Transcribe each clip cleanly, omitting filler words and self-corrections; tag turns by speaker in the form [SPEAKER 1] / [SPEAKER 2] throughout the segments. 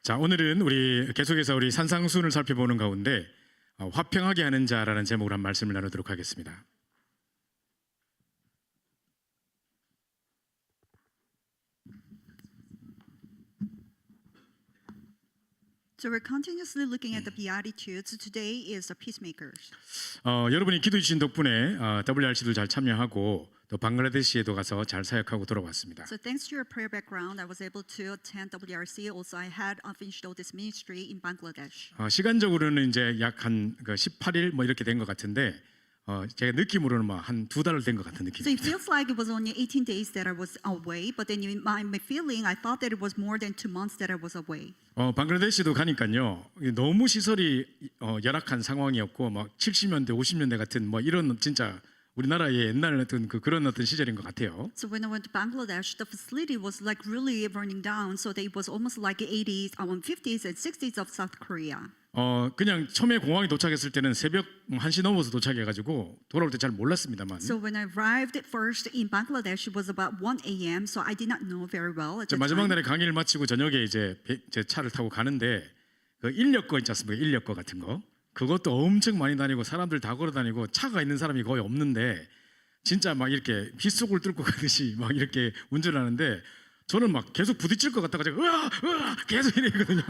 [SPEAKER 1] 자, 오늘은 우리 계속해서 우리 산상수훈을 살펴보는 가운데 화평하게 하는 자라는 제목으로 한 말씀을 나누도록 하겠습니다.
[SPEAKER 2] So we're continuously looking at the Beatitudes. Today is the peacemakers.
[SPEAKER 1] 여러분이 기도해 주신 덕분에 WRC도 잘 참여하고 또 방글라데시에도 가서 잘 사역하고 돌아왔습니다.
[SPEAKER 2] So thanks to your prayer background, I was able to attend WRC. Also, I had finished all this ministry in Bangladesh.
[SPEAKER 1] 시간적으로는 이제 약 한 18일 뭐 이렇게 된 것 같은데 제가 느낌으로는 한 2달 된 것 같은
[SPEAKER 2] So
[SPEAKER 1] 느낌입니다.
[SPEAKER 2] it feels like it was only 18 days that I was away, but then in my feeling, I thought that it was more than 2 months that I was away.
[SPEAKER 1] 방글라데시도 가니까요 너무 시설이 열악한 상황이었고 막 70년대 50년대 같은 뭐 이런 진짜 우리나라의 옛날 어떤 그런 어떤 시절인 것 같아요.
[SPEAKER 2] So when I went to Bangladesh, the facility was like really burning down. So that it was almost like 80s, 50s, and 60s of South Korea.
[SPEAKER 1] 그냥 처음에 공항에 도착했을 때는 새벽 1시 넘어서 도착해가지고 돌아올 때 잘 몰랐습니다만
[SPEAKER 2] So when I arrived at first in Bangladesh, it was about 1 a.m. So I did not know very well at the
[SPEAKER 1] 마지막
[SPEAKER 2] time.
[SPEAKER 1] 날에 강의를 마치고 저녁에 이제 제 차를 타고 가는데 그 인력거 있지 않습니까? 인력거 같은 거 그것도 엄청 많이 다니고 사람들 다 걸어 다니고 차가 있는 사람이 거의 없는데 진짜 막 이렇게 빗속을 뚫고 가듯이 막 이렇게 운전을 하는데 저는 막 계속 부딪힐 것 같다가 제가 으아 계속 이러거든요.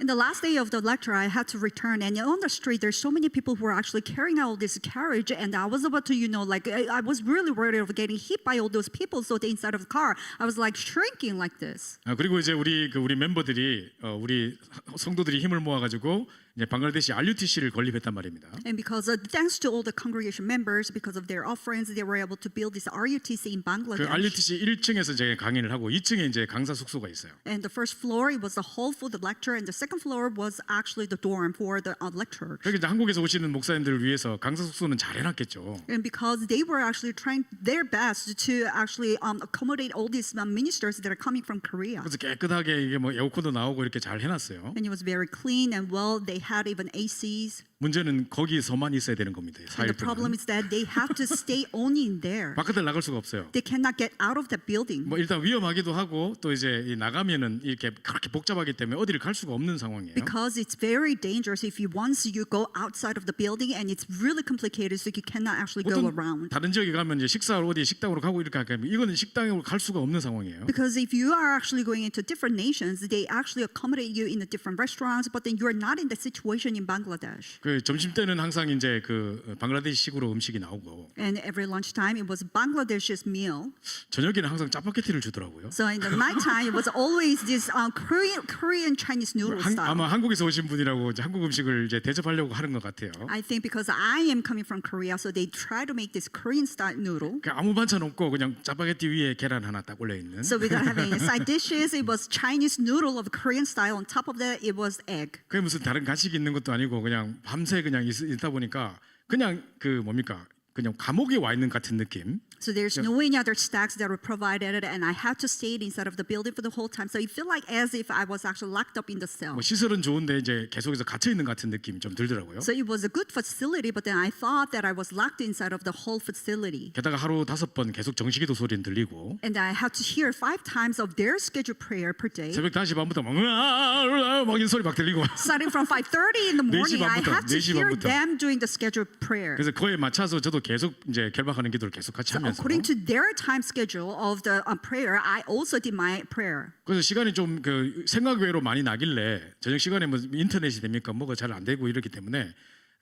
[SPEAKER 2] In the last day of the lecture, I had to return, and on the street, there's so many people who were actually carrying out this carriage, and I was about to, I was really worried of getting hit by all those people. So the inside of the car, I was like shrinking like this.
[SPEAKER 1] 그리고 이제 우리 멤버들이 우리 성도들이 힘을 모아가지고 이제 방글라데시 RUTC를 건립했단 말입니다.
[SPEAKER 2] And because thanks to all the congregation members, because of their offerings, they were able to build this RUTC in
[SPEAKER 1] 그
[SPEAKER 2] Bangladesh.
[SPEAKER 1] RUTC 1층에서 제가 강의를 하고 2층에 이제 강사 숙소가 있어요.
[SPEAKER 2] And the first floor, it was the hall for the lecture, and the second floor was actually the dorm for the lecturers.
[SPEAKER 1] 그러니까 이제 한국에서 오시는 목사님들을 위해서 강사 숙소는 잘 해놨겠죠.
[SPEAKER 2] And because they were actually trying their best to actually accommodate all these ministers that are coming from Korea.
[SPEAKER 1] 그래서 깨끗하게 이게 뭐 에어컨도 나오고 이렇게 잘 해놨어요.
[SPEAKER 2] And it was very clean and well. They had even ACs.
[SPEAKER 1] 문제는 거기서만 있어야 되는 겁니다.
[SPEAKER 2] And
[SPEAKER 1] 4일
[SPEAKER 2] the problem
[SPEAKER 1] 동안.
[SPEAKER 2] is that they have to stay only in there.
[SPEAKER 1] 바깥을 나갈 수가 없어요.
[SPEAKER 2] They cannot get out of that building.
[SPEAKER 1] 뭐 일단 위험하기도 하고 또 이제 나가면은 이렇게 그렇게 복잡하기 때문에 어디를 갈 수가 없는 상황이에요.
[SPEAKER 2] Because it's very dangerous if you once you go outside of the building, and it's really complicated, so you cannot actually go
[SPEAKER 1] 보통
[SPEAKER 2] around.
[SPEAKER 1] 다른 지역에 가면 이제 식사를 어디 식당으로 가고 이렇게 하면 이거는 식당으로 갈 수가 없는 상황이에요.
[SPEAKER 2] Because if you are actually going into different nations, they actually accommodate you in the different restaurants, but then you are not in that situation in Bangladesh.
[SPEAKER 1] 그 점심 때는 항상 이제 그 방글라데시식으로 음식이 나오고
[SPEAKER 2] And every lunchtime, it was Bangladesh's meal.
[SPEAKER 1] 저녁에는 항상 짜파게티를 주더라고요.
[SPEAKER 2] So in the nighttime, it was always this Korean Chinese noodle style.
[SPEAKER 1] 아마 한국에서 오신 분이라고 이제 한국 음식을 이제 대접하려고 하는 것 같아요.
[SPEAKER 2] I think because I am coming from Korea, so they try to make this Korean style noodle.
[SPEAKER 1] 그러니까 아무 반찬 없고 그냥 짜파게티 위에 계란 하나 딱 올려 있는.
[SPEAKER 2] So without having side dishes, it was Chinese noodle of Korean style. On top of that, it was egg.
[SPEAKER 1] 그게 무슨 다른 간식이 있는 것도 아니고 그냥 밤새 그냥 있다 보니까 그냥 그 뭡니까 그냥 감옥에 와 있는 같은 느낌.
[SPEAKER 2] So there's no any other stacks that were provided, and I had to stay inside of the building for the whole time. So it felt like as if I was actually locked up in the cell.
[SPEAKER 1] 뭐 시설은 좋은데 이제 계속해서 갇혀 있는 같은 느낌이 좀 들더라고요.
[SPEAKER 2] So it was a good facility, but then I thought that I was locked inside of the whole facility.
[SPEAKER 1] 게다가 하루 5번 계속 정식기도 소리는 들리고
[SPEAKER 2] And I had to hear 5 times of their scheduled prayer per day.
[SPEAKER 1] 새벽 5시반부터 막 이런 소리 막 들리고.
[SPEAKER 2] Starting from 5:30 in the morning, I had to
[SPEAKER 1] 4시
[SPEAKER 2] hear
[SPEAKER 1] 반부터.
[SPEAKER 2] them doing the scheduled prayer.
[SPEAKER 1] 그래서 그에 맞춰서 저도 계속 이제 결박하는 기도를 계속 같이 하면서.
[SPEAKER 2] According to their time schedule of the prayer, I also did my prayer.
[SPEAKER 1] 그래서 시간이 좀 그 생각 외로 많이 나길래 저녁 시간에 뭐 인터넷이 됩니까 뭐가 잘 안 되고 이렇기 때문에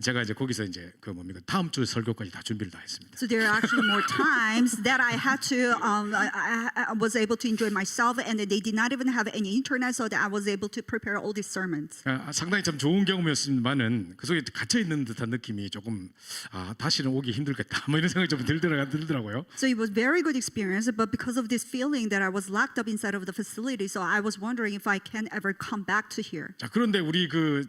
[SPEAKER 1] 제가 이제 거기서 이제 그 뭡니까 다음 주 설교까지 다 준비를 다 했습니다.
[SPEAKER 2] So there are actually more times that I had to, I was able to enjoy myself, and they did not even have any internet, so that I was able to prepare all these sermons.
[SPEAKER 1] 상당히 참 좋은 경험이었지만은 그 속에 갇혀 있는 듯한 느낌이 조금 다시는 오기 힘들겠다 뭐 이런 생각이 좀 들더라고요.
[SPEAKER 2] So it was very good experience, but because of this feeling that I was locked up inside of the facility, so I was wondering if I can ever come back to here.
[SPEAKER 1] 자 그런데 우리 그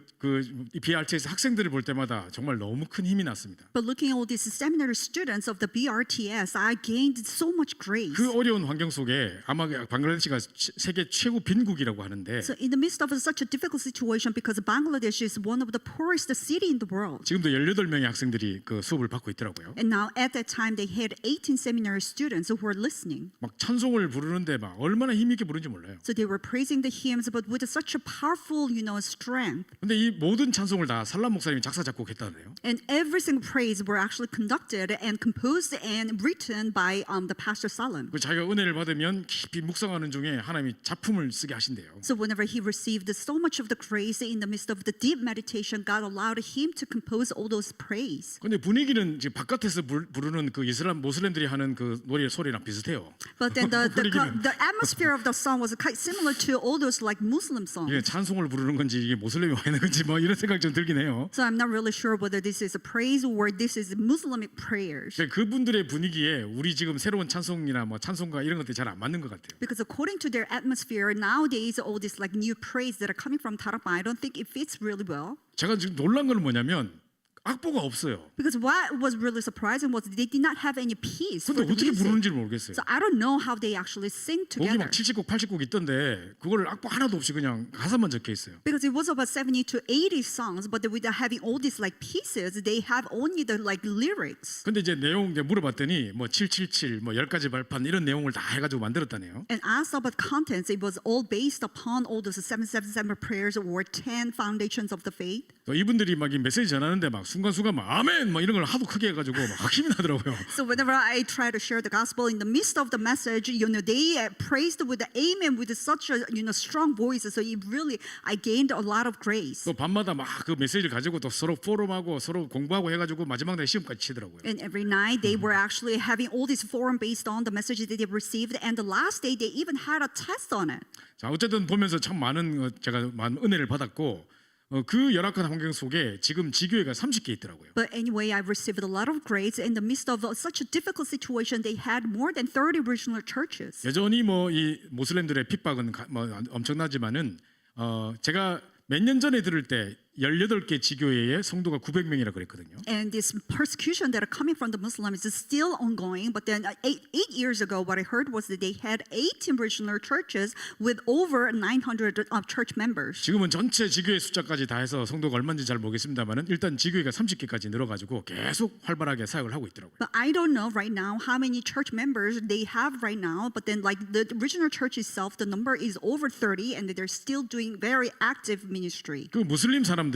[SPEAKER 1] BRT에서 학생들을 볼 때마다 보니까 정말 너무 큰 힘이 났습니다.
[SPEAKER 2] But looking at all these seminary students of the BRTS, I gained so much grace.
[SPEAKER 1] 그 어려운 환경 속에 아마 방글라데시가 세계 최고 빈국이라고 하는데
[SPEAKER 2] So in the midst of such a difficult situation, because Bangladesh is one of the poorest city in the world,
[SPEAKER 1] 지금도 18명의 학생들이 그 수업을 받고 있더라고요.
[SPEAKER 2] and now at that time they had 18 seminary students who were listening.
[SPEAKER 1] 막 찬송을 부르는데 막 얼마나 힘 있게 부르는지 몰라요.
[SPEAKER 2] So they were praising the hymns, but with such a powerful, strength.
[SPEAKER 1] 근데 이 모든 찬송을 다 살람 목사님이 작사 작곡했다네요.
[SPEAKER 2] And every single praise were actually conducted and composed and written by the pastor Salam.
[SPEAKER 1] 그 자기가 은혜를 받으면 깊이 묵상하는 중에 하나님이 작품을 쓰게 하신대요.
[SPEAKER 2] So whenever he received so much of the grace in the midst of the deep meditation, God allowed him to compose all those praise.
[SPEAKER 1] 근데 분위기는 지금 바깥에서 부르는 그 이슬람 모슬렘들이 하는 그 노래 소리랑 비슷해요.
[SPEAKER 2] But then the
[SPEAKER 1] 분위기는.
[SPEAKER 2] atmosphere of the song was quite similar to all those like Muslim songs.
[SPEAKER 1] 이게 찬송을 부르는 건지 이게 모슬렘이 와 있는 건지 뭐 이런 생각 좀 들긴 해요.
[SPEAKER 2] So I'm not really sure whether this is a praise or this is Muslimic prayers.
[SPEAKER 1] 그분들의 분위기에 우리 지금 새로운 찬송이나 뭐 찬송가 이런 것들이 잘 안 맞는 것 같아요.
[SPEAKER 2] Because according to their atmosphere nowadays, all this like new praise that are coming from Tarappa, I don't think it fits really well.
[SPEAKER 1] 제가 지금 놀란 건 뭐냐면 악보가 없어요.
[SPEAKER 2] Because what was really surprising was they did not have any piece for
[SPEAKER 1] 근데
[SPEAKER 2] the
[SPEAKER 1] 어떻게
[SPEAKER 2] music.
[SPEAKER 1] 부르는지 모르겠어요.
[SPEAKER 2] So I don't know how they actually sing
[SPEAKER 1] 거기
[SPEAKER 2] together.
[SPEAKER 1] 막 70곡, 80곡 있던데 그걸 악보 하나도 없이 그냥 가사만 적혀 있어요.
[SPEAKER 2] Because it was about 70 to 80 songs, but without having all these like pieces, they have only the like lyrics.
[SPEAKER 1] 근데 이제 내용 이제 물어봤더니 뭐 777, 뭐 10가지 발판 이런 내용을 다 해가지고 만들었다네요.
[SPEAKER 2] And asked about contents, it was all based upon all those 777 prayers or 10 foundations of the faith.
[SPEAKER 1] 또 이분들이 막 이 메시지 전하는데 막 순간순간 막 아멘 막 이런 걸 하도 크게 해가지고 막 힘이 나더라고요.
[SPEAKER 2] So whenever I try to share the gospel in the midst of the message, they praised with the amen with such a strong voice. So it really I gained a lot of grace.
[SPEAKER 1] 또 밤마다 막 그 메시지를 가지고 또 서로 포럼하고 서로 공부하고 해가지고 마지막 날 시험까지 치더라고요.
[SPEAKER 2] And every night they were actually having all this forum based on the message that they received. And the last day they even had a test on it.
[SPEAKER 1] 자 어쨌든 보면서 참 많은 제가 많은 은혜를 받았고 그 열악한 환경 속에 지금 지교회가 30개 있더라고요.
[SPEAKER 2] But anyway, I received a lot of grace in the midst of such a difficult situation. They had more than 30 regional churches.
[SPEAKER 1] 여전히 뭐 이 모슬렘들의 핍박은 뭐 엄청나지만은 제가 몇 년 전에 들을 때 18개 지교회에 성도가 900명이라 그랬거든요.
[SPEAKER 2] And this persecution that are coming from the Muslims is still ongoing. But then eight years ago, what I heard was that they had 18 regional churches with over 900 church members.
[SPEAKER 1] 지금은 전체 지교회 숫자까지 다 해서 성도가 얼마인지 잘 모르겠습니다만은 일단 지교회가 30개까지 늘어가지고 계속 활발하게 사역을 하고 있더라고요.
[SPEAKER 2] But I don't know right now how many church members they have right now. But then like the regional church itself, the number is over 30 and they're still doing very active ministry.
[SPEAKER 1] 그 무슬림 사람들은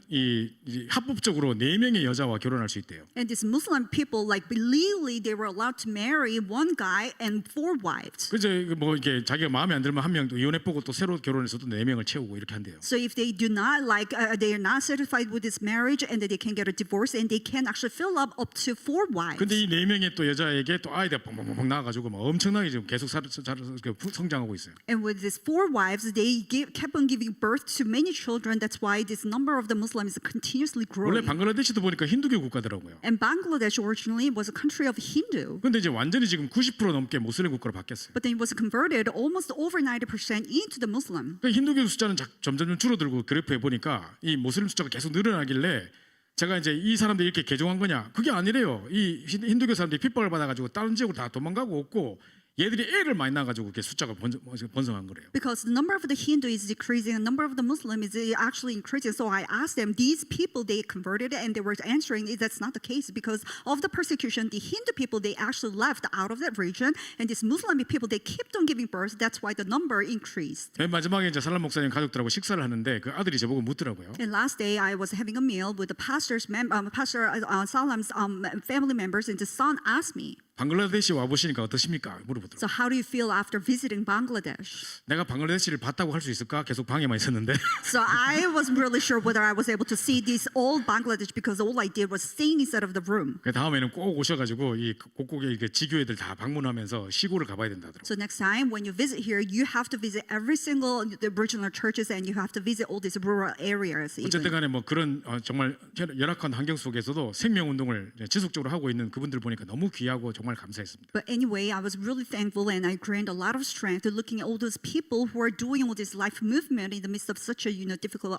[SPEAKER 1] 이 합법적으로 4명의 여자와 결혼할 수 있대요.
[SPEAKER 2] And these Muslim people, like legally, they were allowed to marry one guy and 4 wives.
[SPEAKER 1] 그제 뭐 이게 자기가 마음에 안 들면 한 명 또 이혼해 보고 또 새로 결혼해서 또 4명을 채우고 이렇게 한대요.
[SPEAKER 2] So if they do not like, they are not satisfied with this marriage, and that they can get a divorce, and they can actually fill up to 4 wives.
[SPEAKER 1] 근데 이 4명의 또 여자에게 또 아이가 뻥뻥뻥 나와가지고 막 엄청나게 지금 계속 성장하고 있어요.
[SPEAKER 2] And with these 4 wives, they kept on giving birth to many children. That's why this number of the Muslims is continuously
[SPEAKER 1] 원래
[SPEAKER 2] growing.
[SPEAKER 1] 방글라데시도 보니까 힌두교 국가더라고요.
[SPEAKER 2] And Bangladesh originally was a country of Hindu,
[SPEAKER 1] 근데 이제 완전히 지금 90% 넘게 모슬렘 국가로 바뀌었어요.
[SPEAKER 2] but then it was converted almost over 90% into the Muslim.
[SPEAKER 1] 그 힌두교 숫자는 점점 줄어들고 그래프에 보니까 이 모슬렘 숫자가 계속 늘어나길래 제가 이제 이 사람들이 이렇게 개종한 거냐? 그게 아니래요. 이 힌두교 사람들이 핍박을 받아가지고 다른 지역으로 다 도망가고 없고 얘들이 애를 많이 낳아가지고 이렇게 숫자가 번성한 거래요.
[SPEAKER 2] Because the number of the Hindu is decreasing, the number of the Muslim is actually increasing. So I asked them, these people they converted, and they were answering that's not the case because of the persecution. The Hindu people they actually left out of that region, and these Muslim people they kept on giving birth. That's why the number increased.
[SPEAKER 1] 맨 마지막에 이제 살람 목사님 가족들하고 식사를 하는데 그 아들이 저보고 묻더라고요.
[SPEAKER 2] And last day I was having a meal with the Pastor Salam's family members, and the son asked me,
[SPEAKER 1] 방글라데시 와 보시니까 어떠십니까? 물어보더라고요.
[SPEAKER 2] so how do you feel after visiting Bangladesh?
[SPEAKER 1] 내가 방글라데시를 봤다고 할 수 있을까? 계속 방에만 있었는데.
[SPEAKER 2] So I wasn't really sure whether I was able to see this old Bangladesh because all I did was staying inside of the room.
[SPEAKER 1] 그 다음에는 꼭 오셔가지고 이 곳곳에 이렇게 지교회들 다 방문하면서 시골을 가봐야 된다 하더라고요.
[SPEAKER 2] So next time when you visit here, you have to visit every single the regional churches, and you have to visit all these rural areas.
[SPEAKER 1] 어쨌든 간에 뭐 그런 정말 열악한 환경 속에서도 생명 운동을 지속적으로 하고 있는 그분들 보니까 너무 귀하고 정말 정말 감사했습니다.
[SPEAKER 2] But anyway, I was really thankful and I gained a lot of strength looking at all those people who are doing all this life movement in the midst of such a difficult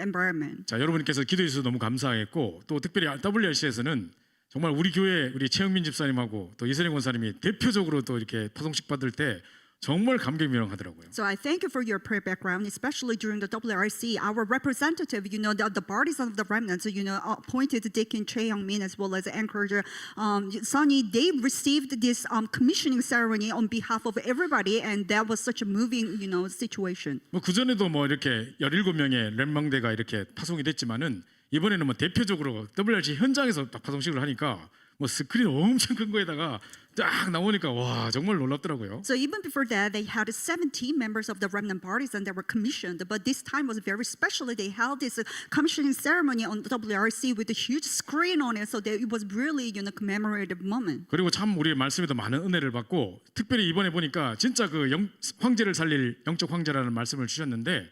[SPEAKER 2] environment.
[SPEAKER 1] 자, 여러분께서 기도해 주셔서 너무 감사했고 또 특별히 WRC에서는 정말 우리 교회 우리 최영민 집사님하고 또 이선영 권사님이 대표적으로 또 이렇게 파송식 받을 때 정말 감격명하더라고요.
[SPEAKER 2] So I thank you for your prayer background, especially during the WRC. Our representative, the parties of the remnants, appointed Deacon Choi Young-min as well as anchor Sunny. They received this commissioning ceremony on behalf of everybody, and that was such a moving, situation.
[SPEAKER 1] 뭐 그 전에도 뭐 이렇게 17명의 렘망대가 이렇게 파송이 됐지만은 이번에는 뭐 대표적으로 WRC 현장에서 딱 파송식을 하니까 뭐 스크린 엄청 큰 거에다가 딱 나오니까 와 정말 놀랍더라고요.
[SPEAKER 2] So even before that, they had 17 members of the remnant parties and they were commissioned. But this time was very special. They held this commissioning ceremony on the WRC with a huge screen on it. So that it was really commemorative moment.
[SPEAKER 1] 그리고 참 우리 말씀에도 많은 은혜를 받고 특별히 이번에 보니까 진짜 그 황제를 살릴 영적 황제라는 말씀을 주셨는데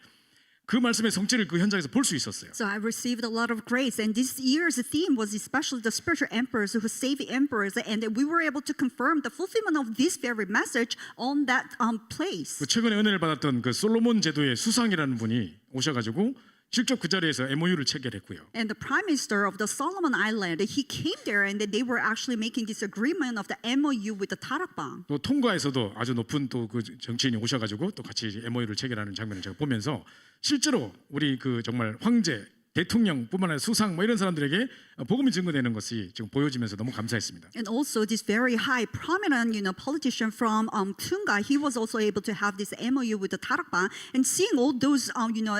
[SPEAKER 1] 그 말씀의 성취를 그 현장에서 볼 수 있었어요.
[SPEAKER 2] So I received a lot of grace, and this year's theme was especially the spiritual emperors who save emperors, and we were able to confirm the fulfillment of this very message on that place.
[SPEAKER 1] 그 최근에 은혜를 받았던 그 솔로몬 제도의 수상이라는 분이 오셔가지고 직접 그 자리에서 MOU를 체결했고요.
[SPEAKER 2] And the prime minister of the Solomon Island, he came there, and they were actually making this agreement of the MOU with the Tarakbang.
[SPEAKER 1] 또 통과에서도 아주 높은 또 그 정치인이 오셔가지고 또 같이 MOU를 체결하는 장면을 제가 보면서 실제로 우리 그 정말 황제 대통령뿐만 아니라 수상 뭐 이런 사람들에게 복음이 증거되는 것이 지금 보여지면서 너무 감사했습니다.
[SPEAKER 2] And also this very high prominent politician from Tunga, he was also able to have this MOU with the Tarakbang, and seeing all those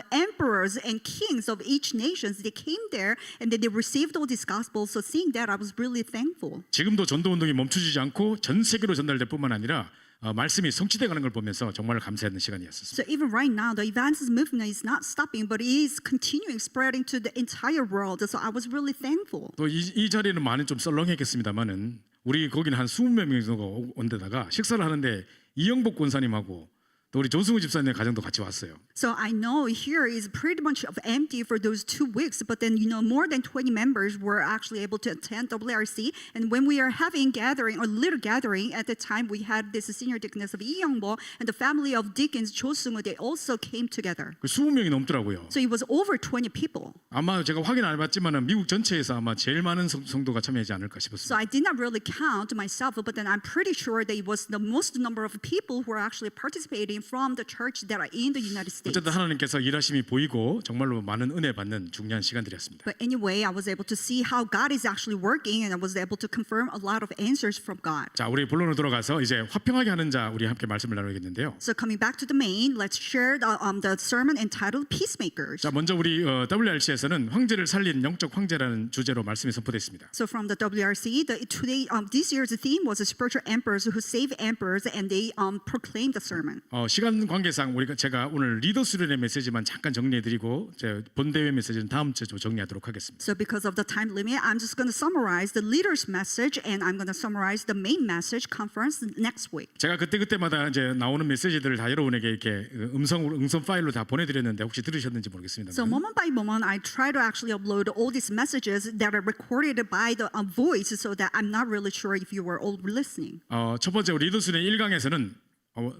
[SPEAKER 2] emperors and kings of each nation, they came there and they received all this gospel. So seeing that, I was really thankful.
[SPEAKER 1] 지금도 전도 운동이 멈추지 않고 전 세계로 전달될 뿐만 아니라 말씀이 성취되어가는 걸 보면서 정말 감사했는 시간이었습니다.
[SPEAKER 2] So even right now, the evangelist movement is not stopping, but it is continuing, spreading to the entire world. So I was really thankful.
[SPEAKER 1] 또 이 자리는 많은 좀 썰렁했겠습니다만은 우리 거기는 한 20명 정도가 온 데다가 식사를 하는데 이영복 권사님하고 또 우리 조승우 집사님의 가정도 같이 왔어요.
[SPEAKER 2] So I know here is pretty much empty for those 2 weeks, but then more than 20 members were actually able to attend WRC. And when we are having gathering or little gathering at the time, we had this senior deaconess of Lee Young-bo and the family of deacons Cho Sung-woo. They also came together.
[SPEAKER 1] 그 20명이 넘더라고요.
[SPEAKER 2] So it was over 20 people.
[SPEAKER 1] 아마 제가 확인 안 해봤지만은 미국 전체에서 아마 제일 많은 성도가 참여하지 않을까
[SPEAKER 2] So
[SPEAKER 1] 싶었습니다.
[SPEAKER 2] I did not really count myself, but then I'm pretty sure that it was the most number of people who are actually participating from the church that are in the United States.
[SPEAKER 1] 어쨌든 하나님께서 일하심이 보이고 정말로 많은 은혜 받는 중요한 시간들이었습니다.
[SPEAKER 2] But anyway, I was able to see how God is actually working, and I was able to confirm a lot of answers from God.
[SPEAKER 1] 자, 우리 본론으로 돌아가서 이제 화평하게 하는 자 우리 함께 말씀을 나누겠는데요.
[SPEAKER 2] So coming back to the main, let's share the sermon entitled Peacemakers.
[SPEAKER 1] 자, 먼저 우리 WRC에서는 황제를 살린 영적 황제라는 주제로 말씀이 선포됐습니다.
[SPEAKER 2] So from the WRC, this year's theme was the spiritual emperors who save emperors, and they proclaimed the sermon.
[SPEAKER 1] 시간 관계상 제가 오늘 리더 수련의 메시지만 잠깐 정리해드리고 본 대회 메시지는 다음 주에 좀 정리하도록 하겠습니다.
[SPEAKER 2] So because of the time limit, I'm just going to summarize the leader's message, and I'm going to summarize the main message conference next week.
[SPEAKER 1] 제가 그때마다 이제 나오는 메시지들을 다 여러분에게 이렇게 음성 파일로 다 보내드렸는데 혹시 들으셨는지 모르겠습니다.
[SPEAKER 2] So moment by moment, I try to actually upload all these messages that are recorded by the voice, so that I'm not really sure if you were all listening.
[SPEAKER 1] 첫 번째 리더 수련 1강에서는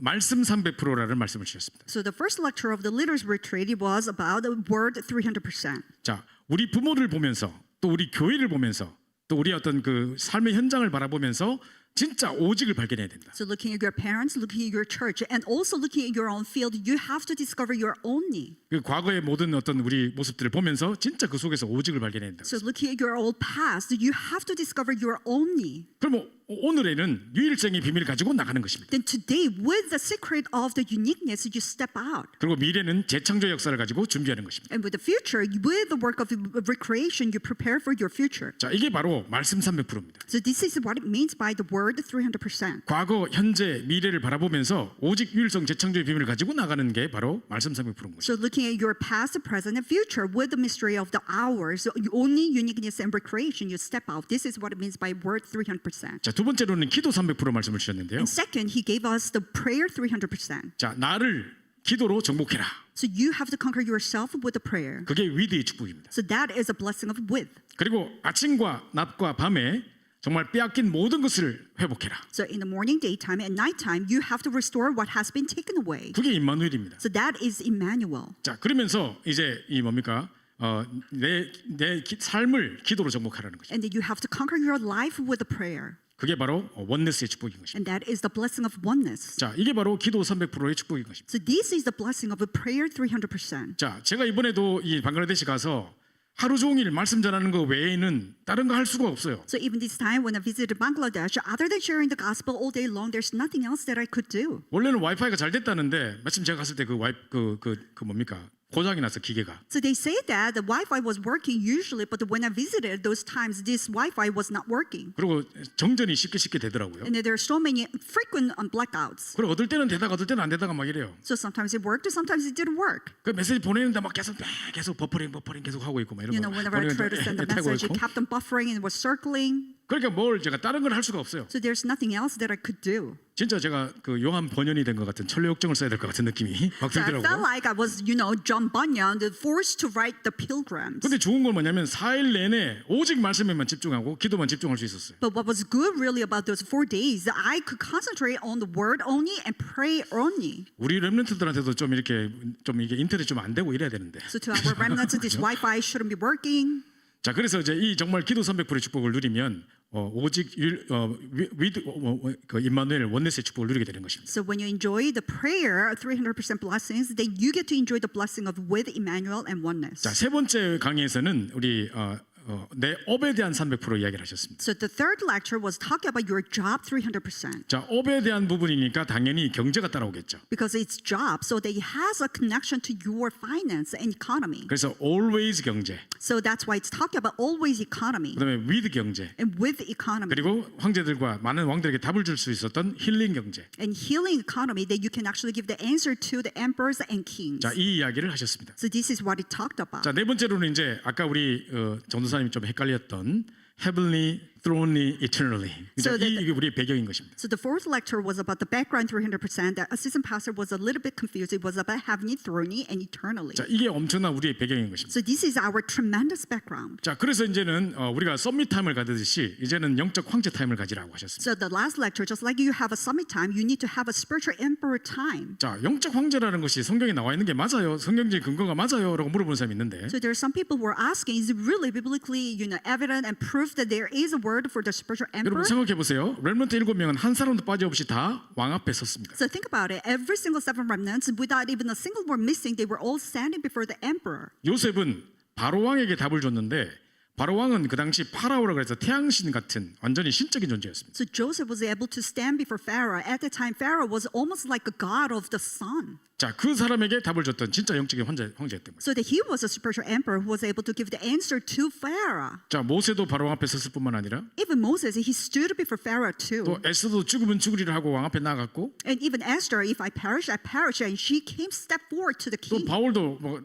[SPEAKER 1] 말씀 300%라는 말씀을 주셨습니다.
[SPEAKER 2] So the first lecture of the leaders retreat was about the word 300%.
[SPEAKER 1] 자, 우리 부모를 보면서 또 우리 교회를 보면서 또 우리 어떤 그 삶의 현장을 바라보면서 진짜 오직을 발견해야 된다.
[SPEAKER 2] So looking at your parents, looking at your church, and also looking at your own field, you have to discover your own need.
[SPEAKER 1] 그 과거의 모든 어떤 우리 모습들을 보면서 진짜 그 속에서 오직을 발견해야 된다.
[SPEAKER 2] So looking at your old past, you have to discover your own need.
[SPEAKER 1] 그럼 오늘에는 유일성의 비밀을 가지고 나가는 것입니다.
[SPEAKER 2] Then today, with the secret of the uniqueness, you step out.
[SPEAKER 1] 그리고 미래는 재창조 역사를 가지고 준비하는 것입니다.
[SPEAKER 2] And with the future, with the work of recreation, you prepare for your future.
[SPEAKER 1] 자, 이게 바로 말씀 300%입니다.
[SPEAKER 2] So this is what it means by the word 300%.
[SPEAKER 1] 과거, 현재, 미래를 바라보면서 오직 유일성 재창조의 비밀을 가지고 나가는 게 바로 말씀 300%인 것입니다.
[SPEAKER 2] So looking at your past, present, and future with the mystery of the hours, only uniqueness and recreation, you step out. This is what it means by word 300%.
[SPEAKER 1] 자, 두 번째로는 기도 300% 말씀을 주셨는데요.
[SPEAKER 2] And second, he gave us the prayer 300%.
[SPEAKER 1] 자, 나를 기도로 정복해라.
[SPEAKER 2] So you have to conquer yourself with the prayer.
[SPEAKER 1] 그게 위드의 축복입니다.
[SPEAKER 2] So that is a blessing of with.
[SPEAKER 1] 그리고 아침과 낮과 밤에 정말 빼앗긴 모든 것을 회복해라.
[SPEAKER 2] So in the morning, daytime, and nighttime, you have to restore what has been taken away.
[SPEAKER 1] 그게 임마누엘입니다.
[SPEAKER 2] So that is Emmanuel.
[SPEAKER 1] 자, 그러면서 이제 이 뭡니까? 내 삶을 기도로 정복하라는 거죠.
[SPEAKER 2] And then you have to conquer your life with a prayer.
[SPEAKER 1] 그게 바로 원네스의 축복인 것입니다.
[SPEAKER 2] And that is the blessing of oneness.
[SPEAKER 1] 자, 이게 바로 기도 300%의 축복인 것입니다.
[SPEAKER 2] So this is the blessing of a prayer 300%.
[SPEAKER 1] 자, 제가 이번에도 이 방글라데시 가서 하루 종일 말씀 전하는 거 외에는 다른 거 할 수가 없어요.
[SPEAKER 2] So even this time when I visited Bangladesh, other than sharing the gospel all day long, there's nothing else that I could do.
[SPEAKER 1] 원래는 와이파이가 잘 됐다는데 마침 제가 갔을 때 그 뭡니까? 고장이 나서 기계가.
[SPEAKER 2] So they say that the Wi-Fi was working usually, but when I visited those times, this Wi-Fi was not working.
[SPEAKER 1] 그리고 정전이 쉽게 되더라고요.
[SPEAKER 2] And there are so many frequent blackouts.
[SPEAKER 1] 그리고 어떨 때는 되다가 어떨 때는 안 되다가 막 이래요.
[SPEAKER 2] So sometimes it worked, and sometimes it didn't work.
[SPEAKER 1] 그 메시지 보내는데 막 계속 버퍼링 계속 하고 있고 막 이런
[SPEAKER 2] You
[SPEAKER 1] 거.
[SPEAKER 2] know, whenever I tried to send the message, it kept on buffering and it was circling.
[SPEAKER 1] 그러니까 뭘 제가 다른 걸 할 수가 없어요.
[SPEAKER 2] So there's nothing else that I could do.
[SPEAKER 1] 진짜 제가 그 요한 번연이 된 것 같은 천리역정을 써야 될 것 같은 느낌이 막
[SPEAKER 2] So I felt
[SPEAKER 1] 들더라고요.
[SPEAKER 2] like I was, John Bunyan, forced to write the Pilgrims.
[SPEAKER 1] 근데 좋은 건 뭐냐면 4일 내내 오직 말씀에만 집중하고 기도만 집중할 수 있었어요.
[SPEAKER 2] But what was good really about those 4 days, I could concentrate on the word only and pray only.
[SPEAKER 1] 우리 렘넌트들한테도 좀 이게 인터넷 좀 안 되고 이래야 되는데.
[SPEAKER 2] So to our remnants, this Wi-Fi shouldn't be working.
[SPEAKER 1] 자, 그래서 이제 이 정말 기도 300%의 축복을 누리면 오직 그 임마누엘 원네스의 축복을 누리게 되는 것입니다.
[SPEAKER 2] So when you enjoy the prayer, 300% blessings, then you get to enjoy the blessing of with Emmanuel and oneness.
[SPEAKER 1] 자, 세 번째 강의에서는 우리 내 업에 대한 300% 이야기를 하셨습니다.
[SPEAKER 2] So the third lecture was talking about your job 300%.
[SPEAKER 1] 자, 업에 대한 부분이니까 당연히 경제가 따라오겠죠.
[SPEAKER 2] Because it's job, so that it has a connection to your finance and economy.
[SPEAKER 1] 그래서 always 경제,
[SPEAKER 2] So that's why it's talking about always economy
[SPEAKER 1] 그다음에 with 경제,
[SPEAKER 2] and with economy
[SPEAKER 1] 그리고 황제들과 많은 왕들에게 답을 줄 수 있었던 힐링 경제.
[SPEAKER 2] and healing economy that you can actually give the answer to the emperors and kings.
[SPEAKER 1] 자, 이 이야기를 하셨습니다.
[SPEAKER 2] So this is what it talked about.
[SPEAKER 1] 자, 네 번째로는 이제 아까 우리 전도사님이 좀 헷갈렸던 heavenly, thronely, eternally.
[SPEAKER 2] So
[SPEAKER 1] 이게 우리의 배경인 것입니다.
[SPEAKER 2] So the fourth lecture was about the background 300%. The assistant pastor was a little bit confused. It was about heavenly, throny, and eternally.
[SPEAKER 1] 자, 이게 엄청난 우리의 배경인 것입니다.
[SPEAKER 2] So this is our tremendous background.
[SPEAKER 1] 자, 그래서 이제는 우리가 썸밋 타임을 가듯이 이제는 영적 황제 타임을 가지라고 하셨습니다.
[SPEAKER 2] So the last lecture, just like you have a summit time, you need to have a spiritual emperor time.
[SPEAKER 1] 자, 영적 황제라는 것이 성경에 나와 있는 게 맞아요? 성경적 근거가 맞아요?라고 물어보는 사람이 있는데.
[SPEAKER 2] So there are some people who are asking, is it really biblically, evident and proof that there is a word for the spiritual emperor?
[SPEAKER 1] 여러분 생각해 보세요. 렘넌트 7명은 한 사람도 빠짐없이 다 왕 앞에 섰습니다.
[SPEAKER 2] So think about it. Every single 7 remnants, without even a single word missing, they were all standing before the emperor.
[SPEAKER 1] 요셉은 바로 왕에게 답을 줬는데 바로 왕은 그 당시 파라오라고 해서 태양신 같은 완전히 신적인 존재였습니다.
[SPEAKER 2] So Joseph was able to stand before Pharaoh. At the time, Pharaoh was almost like a god of the sun.
[SPEAKER 1] 자, 그 사람에게 답을 줬던 진짜 영적인 황제였던 거예요.
[SPEAKER 2] So that he was a spiritual emperor who was able to give the answer to Pharaoh.
[SPEAKER 1] 자, 모세도 바로 왕 앞에 섰을 뿐만 아니라
[SPEAKER 2] Even Moses, he stood before Pharaoh too.
[SPEAKER 1] 또 에스더도 죽으면 죽으리라 하고 왕 앞에 나갔고
[SPEAKER 2] And even Esther, if I perish, I perish. And she came step forward to the
[SPEAKER 1] 또
[SPEAKER 2] king.
[SPEAKER 1] 바울도 뭐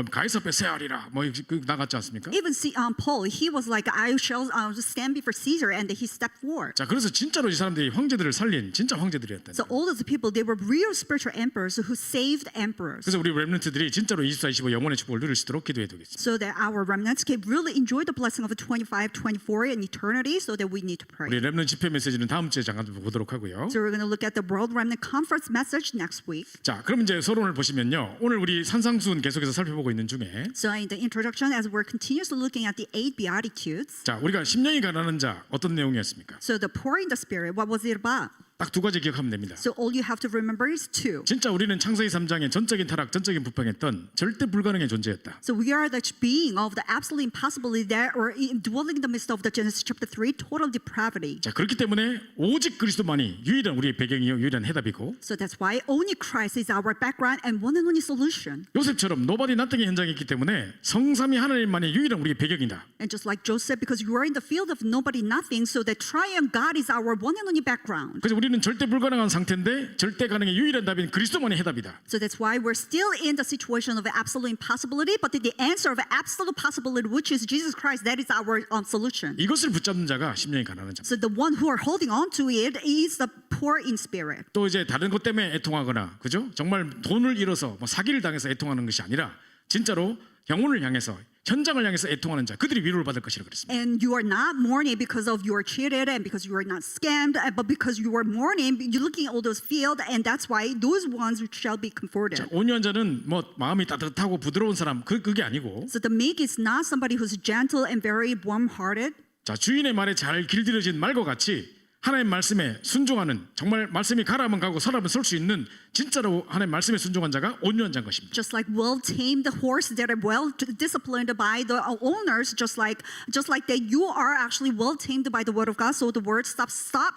[SPEAKER 1] 가이사 앞에 세하리라 나갔지 않습니까?
[SPEAKER 2] Even Paul, he was like, I shall stand before Caesar, and he stepped forward.
[SPEAKER 1] 자, 그래서 진짜로 이 사람들이 황제들을 살린 진짜 황제들이었다.
[SPEAKER 2] So all of the people, they were real spiritual emperors who saved emperors.
[SPEAKER 1] 그래서 우리 렘넌트들이 진짜로 24, 25 영원의 축복을 누릴 수 있도록 기도해 두겠습니다.
[SPEAKER 2] So that our remnants can really enjoy the blessing of 25, 24 in eternity, so that we need to pray.
[SPEAKER 1] 우리 렘넌트 집회 메시지는 다음 주에 잠깐 보도록 하고요.
[SPEAKER 2] So we're going to look at the World Remnant Conference message next week.
[SPEAKER 1] 자, 그럼 이제 서론을 보시면요. 오늘 우리 산상수훈 계속해서 살펴보고 있는 중에
[SPEAKER 2] So in the introduction, as we're continuously looking at the 8 Beatitudes,
[SPEAKER 1] 자, 우리가 심령이 가난한 자 어떤 내용이었습니까?
[SPEAKER 2] so the poor in the spirit, what was it about?
[SPEAKER 1] 딱 두 가지 기억하면 됩니다.
[SPEAKER 2] So all you have to remember is 2.
[SPEAKER 1] 진짜 우리는 창세기 3장의 전적인 타락, 전적인 부패했던 절대 불가능의 존재였다.
[SPEAKER 2] So we are the being of the absolute impossibility that or dwelling in the midst of the Genesis chapter 3, total depravity.
[SPEAKER 1] 자, 그렇기 때문에 오직 그리스도만이 유일한 우리의 배경이요, 유일한 해답이고
[SPEAKER 2] So that's why only Christ is our background and one and only solution.
[SPEAKER 1] 요셉처럼 nobody nothing의 현장이 있기 때문에 성삼위 하나님만이 유일한 우리의 배경이다.
[SPEAKER 2] And just like Joseph, because you are in the field of nobody, nothing, so the triune God is our one and only background.
[SPEAKER 1] 그래서 우리는 절대 불가능한 상태인데 절대 가능의 유일한 답인 그리스도만이 해답이다.
[SPEAKER 2] So that's why we're still in the situation of absolute impossibility, but the answer of absolute possibility, which is Jesus Christ, that is our solution.
[SPEAKER 1] 이것을 붙잡는 자가 심령이 가난한 자.
[SPEAKER 2] So the one who are holding on to it is the poor in spirit.
[SPEAKER 1] 또 이제 다른 것 때문에 애통하거나, 그죠? 정말 돈을 잃어서 뭐 사기를 당해서 애통하는 것이 아니라 진짜로 영혼을 향해서 현장을 향해서 애통하는 자 그들이 위로를 받을 것이라고 그랬습니다.
[SPEAKER 2] And you are not mourning because of you are cheated and because you are not scammed, but because you are mourning, you're looking at all those fields, and that's why those ones shall be comforted.
[SPEAKER 1] 자, 온유한자는 뭐 마음이 따뜻하고 부드러운 사람 그게 아니고
[SPEAKER 2] So the meek is not somebody who's gentle and very warm-hearted.
[SPEAKER 1] 자, 주인의 말에 잘 길들여진 말과 같이 하나님 말씀에 순종하는 정말 말씀이 가라면 가고 서라면 설 수 있는 진짜로 하나님 말씀에 순종한 자가 온유한 자인 것입니다.
[SPEAKER 2] Just like well-tamed horse that are well disciplined by the owners, just like that you are actually well-tamed by the word of God. So the word stop,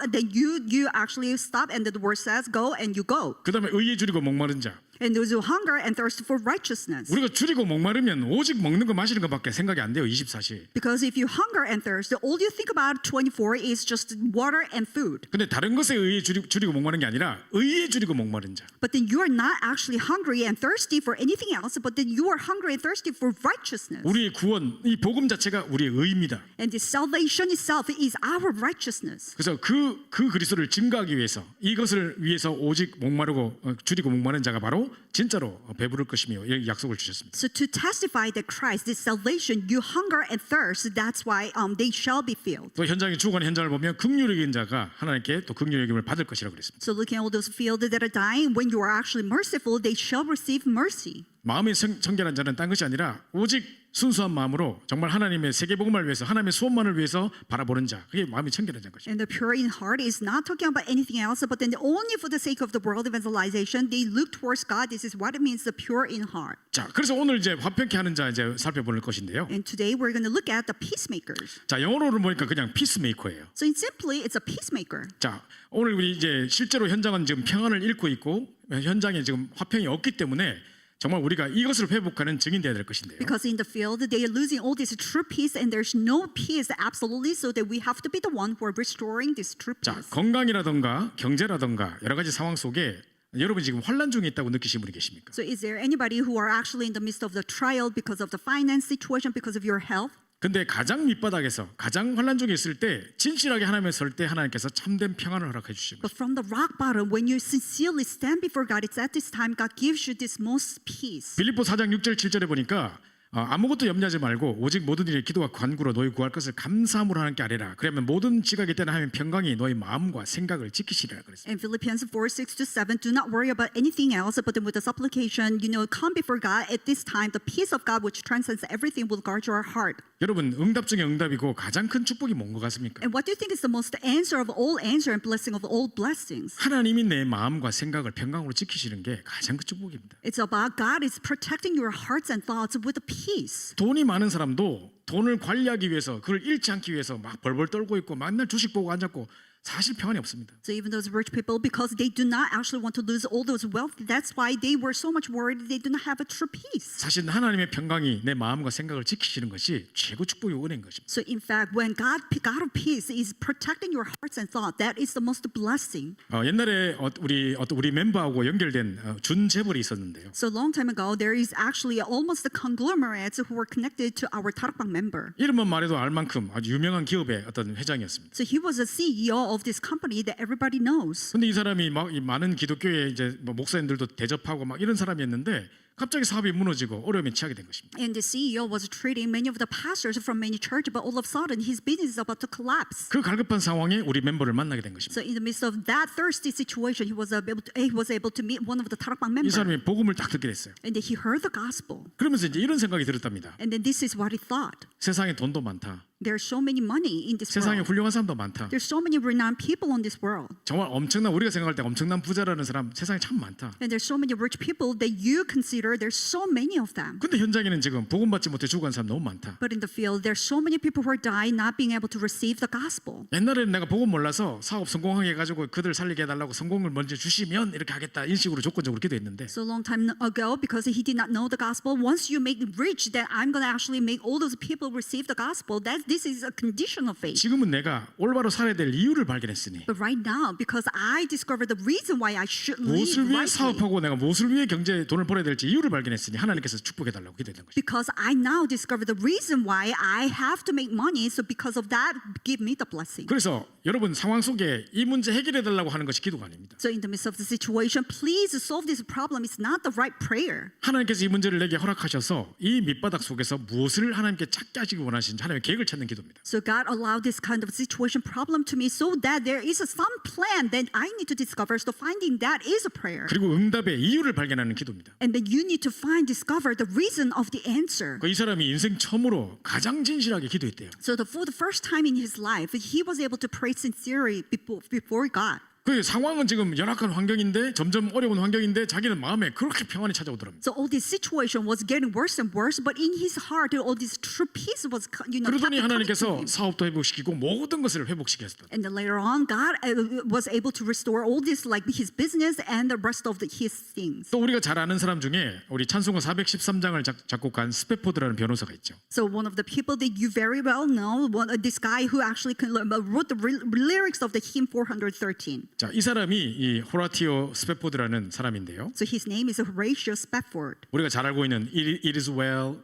[SPEAKER 2] then you actually stop, and the word says go, and you go.
[SPEAKER 1] 그다음에 의에 줄이고 목마른 자.
[SPEAKER 2] And those who hunger and thirst for righteousness.
[SPEAKER 1] 우리가 줄이고 목마르면 오직 먹는 거 마시는 것밖에 생각이 안 돼요. 24시.
[SPEAKER 2] Because if you hunger and thirst, all you think about 24 is just water and food.
[SPEAKER 1] 근데 다른 것에 의에 줄이고 목마른 게 아니라 의에 줄이고 목마른 자.
[SPEAKER 2] But then you are not actually hungry and thirsty for anything else, but then you are hungry and thirsty for righteousness.
[SPEAKER 1] 우리의 구원, 이 복음 자체가 우리의 의입니다.
[SPEAKER 2] And the salvation itself is our righteousness.
[SPEAKER 1] 그래서 그 그리스도를 증거하기 위해서 이것을 위해서 오직 목마르고 줄이고 목마른 자가 바로 진짜로 배부를 것이며 약속을 주셨습니다.
[SPEAKER 2] So to testify that Christ, this salvation, you hunger and thirst, that's why they shall be filled.
[SPEAKER 1] 또 현장에 죽어가는 현장을 보면 긍휼히 여긴 자가 하나님께 또 긍휼히 여김을 받을 것이라고 그랬습니다.
[SPEAKER 2] So looking at all those fields that are dying, when you are actually merciful, they shall receive mercy.
[SPEAKER 1] 마음이 청결한 자는 딴 것이 아니라 오직 순수한 마음으로 정말 하나님의 세계복음을 위해서 하나님의 소원만을 위해서 바라보는 자 그게 마음이 청결한 자인 것입니다.
[SPEAKER 2] And the pure in heart is not talking about anything else, but then only for the sake of the world evangelization, they look towards God. This is what it means, the pure in heart.
[SPEAKER 1] 자, 그래서 오늘 이제 화평케 하는 자 이제 살펴볼 것인데요.
[SPEAKER 2] And today we're going to look at the peacemakers.
[SPEAKER 1] 자, 영어로는 보니까 그냥 피스메이커예요.
[SPEAKER 2] So simply, it's a peacemaker.
[SPEAKER 1] 자, 오늘 우리 이제 실제로 현장은 지금 평안을 잃고 있고 현장에 지금 화평이 없기 때문에 정말 우리가 이것을 회복하는 증인되어야 될 것인데요.
[SPEAKER 2] Because in the field, they are losing all this true peace, and there's no peace absolutely, so that we have to be the one who are restoring this true
[SPEAKER 1] 자,
[SPEAKER 2] peace.
[SPEAKER 1] 건강이라던가 경제라던가 여러 가지 상황 속에 여러분 지금 환란 중에 있다고 느끼시는 분이 계십니까?
[SPEAKER 2] So is there anybody who are actually in the midst of the trial because of the finance situation, because of your health?
[SPEAKER 1] 근데 가장 밑바닥에서 가장 환란 중에 있을 때 진실하게 하나님에 설 때 하나님께서 참된 평안을 허락해 주시고
[SPEAKER 2] But from the rock bottom, when you sincerely stand before God, it's at this time God gives you this most peace.
[SPEAKER 1] 빌립보 4장 6절 7절에 보니까 아무것도 염려하지 말고 오직 모든 일에 기도와 간구로 너희 구할 것을 감사함으로 하나님께 아뢰라. 그러면 모든 지각에 때는 하나님 평강이 너희 마음과 생각을 지키시리라 그랬어요.
[SPEAKER 2] In Philippians 4:6-7, do not worry about anything else, but then with the supplication, come before God at this time. The peace of God, which transcends everything, will guard your heart.
[SPEAKER 1] 여러분 응답 중에 응답이고 가장 큰 축복이 뭔 것 같습니까?
[SPEAKER 2] And what do you think is the most answer of all answer and blessing of all blessings?
[SPEAKER 1] 하나님이 내 마음과 생각을 평강으로 지키시는 게 가장 큰 축복입니다.
[SPEAKER 2] It's about God is protecting your hearts and thoughts with a peace.
[SPEAKER 1] 돈이 많은 사람도 돈을 관리하기 위해서 그걸 잃지 않기 위해서 막 벌벌 떨고 있고 맨날 주식 보고 앉았고 사실 평안이 없습니다.
[SPEAKER 2] So even those rich people, because they do not actually want to lose all those wealth, that's why they were so much worried they do not have a true peace.
[SPEAKER 1] 사실 하나님의 평강이 내 마음과 생각을 지키시는 것이 최고 축복이고 은혜인 것입니다.
[SPEAKER 2] So in fact, when God of peace is protecting your hearts and thought, that is the most blessing.
[SPEAKER 1] 옛날에 우리 멤버하고 연결된 준 재벌이 있었는데요.
[SPEAKER 2] So long time ago, there is actually almost the conglomerates who were connected to our Tarakbang member.
[SPEAKER 1] 이름만 말해도 알 만큼 아주 유명한 기업의 어떤 회장이었습니다.
[SPEAKER 2] So he was a CEO of this company that everybody knows.
[SPEAKER 1] 근데 이 사람이 막 이 많은 기독교의 이제 뭐 목사님들도 대접하고 막 이런 사람이었는데 갑자기 사업이 무너지고 어려움에 처하게 된 것입니다.
[SPEAKER 2] And the CEO was treating many of the pastors from many churches, but all of a sudden his business is about to collapse.
[SPEAKER 1] 그 갈급한 상황에 우리 멤버를 만나게 된 것입니다.
[SPEAKER 2] So in the midst of that thirsty situation, he was able to meet one of the Tarakbang
[SPEAKER 1] 이
[SPEAKER 2] members.
[SPEAKER 1] 사람이 복음을 딱 듣게 됐어요.
[SPEAKER 2] And then he heard the gospel.
[SPEAKER 1] 그러면서 이제 이런 생각이 들었답니다.
[SPEAKER 2] And then this is what he thought.
[SPEAKER 1] 세상에 돈도 많다.
[SPEAKER 2] There's so many money in this
[SPEAKER 1] 세상에
[SPEAKER 2] world.
[SPEAKER 1] 훌륭한 사람도 많다.
[SPEAKER 2] There's so many renowned people in this world.
[SPEAKER 1] 정말 엄청난 우리가 생각할 때 엄청난 부자라는 사람 세상에 참 많다.
[SPEAKER 2] And there's so many rich people that you consider, there's so many of them.
[SPEAKER 1] 근데 현장에는 지금 복음 받지 못해 죽어간 사람 너무 많다.
[SPEAKER 2] But in the field, there's so many people who are dying not being able to receive the gospel.
[SPEAKER 1] 옛날에는 내가 복음 몰라서 사업 성공하게 해가지고 그들 살리게 해달라고 성공을 먼저 주시면 이렇게 하겠다 이런 식으로 조건적으로 기도했는데
[SPEAKER 2] So long time ago, because he did not know the gospel, once you make rich, then I'm going to actually make all those people receive the gospel. This is a condition of faith.
[SPEAKER 1] 지금은 내가 올바로 살아야 될 이유를 발견했으니
[SPEAKER 2] But right now, because I discovered the reason why I should live
[SPEAKER 1] 무엇을 위해
[SPEAKER 2] rightly,
[SPEAKER 1] 사업하고 내가 무엇을 위해 경제 돈을 벌어야 될지 이유를 발견했으니 하나님께서 축복해 달라고 기도했던 것입니다.
[SPEAKER 2] Because I now discover the reason why I have to make money. So because of that, give me the blessing.
[SPEAKER 1] 그래서 여러분 상황 속에 이 문제 해결해 달라고 하는 것이 기도가 아닙니다.
[SPEAKER 2] So in the midst of the situation, please solve this problem. It's not the right prayer.
[SPEAKER 1] 하나님께서 이 문제를 내게 허락하셔서 이 밑바닥 속에서 무엇을 하나님께 찾게 하시기 원하시는지 하나님의 계획을 찾는 기도입니다.
[SPEAKER 2] So God allowed this kind of situation problem to me so that there is some plan that I need to discover. So finding that is a prayer.
[SPEAKER 1] 그리고 응답의 이유를 발견하는 기도입니다.
[SPEAKER 2] And then you need to discover the reason of the answer.
[SPEAKER 1] 이 사람이 인생 처음으로 가장 진실하게 기도했대요.
[SPEAKER 2] So for the first time in his life, he was able to pray sincerely before God.
[SPEAKER 1] 그 상황은 지금 열악한 환경인데 점점 어려운 환경인데 자기는 마음에 그렇게 평안이 찾아오더랍니다.
[SPEAKER 2] So all this situation was getting worse and worse, but in his heart, all this true peace was,
[SPEAKER 1] 그러더니
[SPEAKER 2] coming to
[SPEAKER 1] 하나님께서
[SPEAKER 2] him.
[SPEAKER 1] 사업도 회복시키고 모든 것을 회복시켰다.
[SPEAKER 2] And then later on, God was able to restore all this, like his business and the rest of his things.
[SPEAKER 1] 또 우리가 잘 아는 사람 중에 우리 찬송가 413장을 작곡한 스페포드라는 변호사가 있죠.
[SPEAKER 2] So one of the people that you very well know, this guy who actually wrote the lyrics of the hymn 413.
[SPEAKER 1] 자, 이 사람이 이 호라티오 스페포드라는 사람인데요.
[SPEAKER 2] So his name is Horatio Spafford.
[SPEAKER 1] 우리가 잘 알고 있는 It is well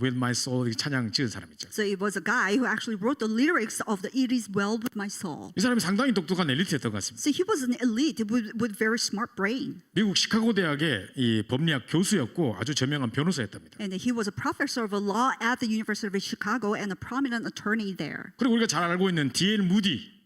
[SPEAKER 1] with my soul 이 찬양 지은 사람이죠.
[SPEAKER 2] So it was a guy who actually wrote the lyrics of the It is well with my soul.
[SPEAKER 1] 이 사람이 상당히 똑똑한 엘리트였던 것 같습니다.
[SPEAKER 2] So he was an elite with very smart brain.
[SPEAKER 1] 미국 시카고 대학의 이 법리학 교수였고 아주 저명한 변호사였답니다.
[SPEAKER 2] And he was a professor of law at the University of Chicago and a prominent attorney there.
[SPEAKER 1] 그리고 우리가 잘 알고 있는 D.L.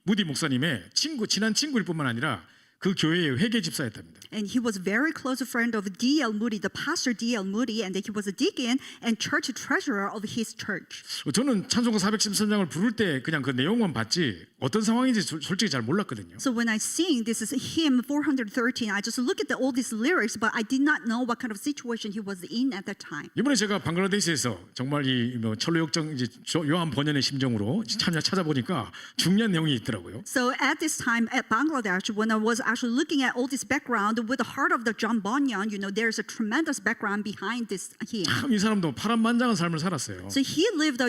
[SPEAKER 1] 무디 목사님의 친한 친구일 뿐만 아니라 그 교회의 회계 집사였답니다.
[SPEAKER 2] And he was very close friend of D.L. Moody, the pastor D.L. Moody, and he was a deacon and church treasurer of his church.
[SPEAKER 1] 저는 찬송가 413장을 부를 때 그냥 그 내용만 봤지 어떤 상황인지 솔직히 잘 몰랐거든요.
[SPEAKER 2] So when I sing this is hymn 413, I just look at all these lyrics, but I did not know what kind of situation he was in at that time.
[SPEAKER 1] 이번에 제가 방글라데시에서 정말 이 철로 역정 이제 요한 번연의 심정으로 찾아보니까 중요한 내용이 있더라고요.
[SPEAKER 2] So at this time at Bangladesh, when I was actually looking at all this background with the heart of the John Bunyan, there's a tremendous background behind this hymn.
[SPEAKER 1] 참 이 사람도 파란만장한 삶을 살았어요.
[SPEAKER 2] So he lived,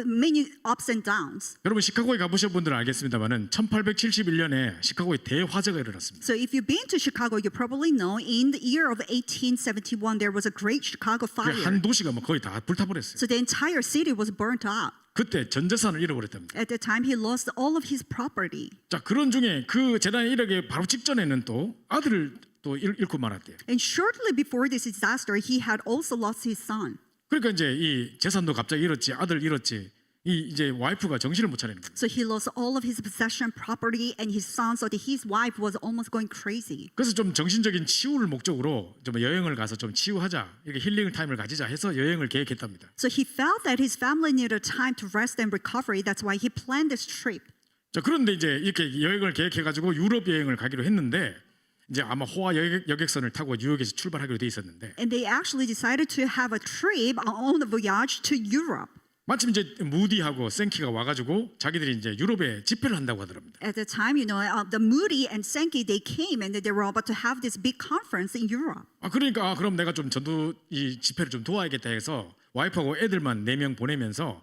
[SPEAKER 2] many ups and downs.
[SPEAKER 1] 여러분 시카고에 가보신 분들은 알겠습니다만은 1871년에 시카고에 대화재가 일어났습니다.
[SPEAKER 2] So if you've been to Chicago, you probably know in the year of 1871 there was a great Chicago fire.
[SPEAKER 1] 한 도시가 뭐 거의 다 불타버렸어요.
[SPEAKER 2] So the entire city was burnt out.
[SPEAKER 1] 그때 전 재산을 잃어버렸답니다.
[SPEAKER 2] At that time, he lost all of his property.
[SPEAKER 1] 자 그런 중에 그 재단에 이르기 바로 직전에는 또 아들을 또 잃고 말았대요.
[SPEAKER 2] And shortly before this disaster, he had also lost his son.
[SPEAKER 1] 그러니까 이제 이 재산도 갑자기 잃었지, 아들 잃었지. 이제 와이프가 정신을 못 차리는 거예요.
[SPEAKER 2] So he lost all of his possession, property, and his son. So that his wife was almost going crazy.
[SPEAKER 1] 그래서 좀 정신적인 치유를 목적으로 좀 여행을 가서 좀 치유하자, 이렇게 힐링 타임을 가지자 해서 여행을 계획했답니다.
[SPEAKER 2] So he felt that his family needed time to rest and recovery. That's why he planned this trip.
[SPEAKER 1] 자 그런데 이제 이렇게 여행을 계획해가지고 유럽 여행을 가기로 했는데 이제 아마 호화 여객선을 타고 뉴욕에서 출발하기로 돼 있었는데
[SPEAKER 2] And they actually decided to have a trip on a voyage to Europe.
[SPEAKER 1] 마침 이제 무디하고 생키가 와가지고 자기들이 이제 유럽에 집회를 한다고 하더랍니다.
[SPEAKER 2] At the time, the Moody and Sankey, they came and they were about to have this big conference in Europe.
[SPEAKER 1] 그러니까 그럼 내가 좀 전도 이 집회를 좀 도와야겠다 해서 와이프하고 애들만 4명 보내면서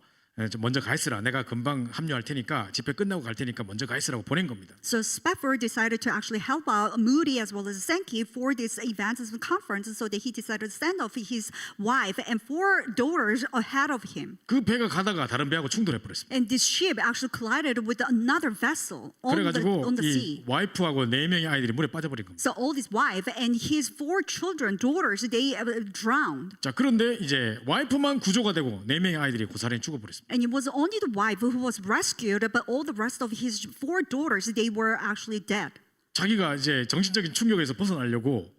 [SPEAKER 1] 좀 먼저 가 있으라. 내가 금방 합류할 테니까 집회 끝나고 갈 테니까 먼저 가 있으라고 보낸 겁니다.
[SPEAKER 2] So Spafford decided to actually help out Moody as well as Sankey for this evangelism conference, so that he decided to send off his wife and 4 daughters ahead of him.
[SPEAKER 1] 그 배가 가다가 다른 배하고 충돌해 버렸습니다.
[SPEAKER 2] And this ship actually collided with another vessel on
[SPEAKER 1] 그래가지고
[SPEAKER 2] the sea.
[SPEAKER 1] 이 와이프하고 4명의 아이들이 물에 빠져버린 겁니다.
[SPEAKER 2] So all his wife and his 4 children, daughters, they drowned.
[SPEAKER 1] 자 그런데 이제 와이프만 구조가 되고 4명의 아이들이 고사리에 죽어버렸습니다.
[SPEAKER 2] And it was only the wife who was rescued, but all the rest of his 4 daughters, they were actually dead.
[SPEAKER 1] 자기가 이제 정신적인 충격에서 벗어나려고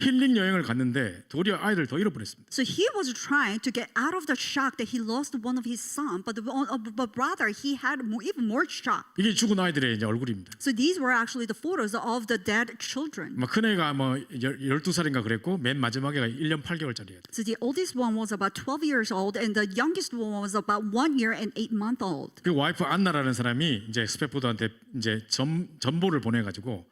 [SPEAKER 1] 힐링 여행을 갔는데 도리어 아이들 더 잃어버렸습니다.
[SPEAKER 2] So he was trying to get out of the shock that he lost one of his sons, but rather he had even more shock.
[SPEAKER 1] 이게 죽은 아이들의 이제 얼굴입니다.
[SPEAKER 2] So these were actually the photos of the dead children.
[SPEAKER 1] 큰 애가 12살인가 그랬고 맨 마지막에가 1년 8개월짜리예요.
[SPEAKER 2] So the oldest one was about 12 years old, and the youngest one was about 1 year and 8 months old.
[SPEAKER 1] 그 와이프 안나라는 사람이 이제 스페포드한테 이제 전보를 보내가지고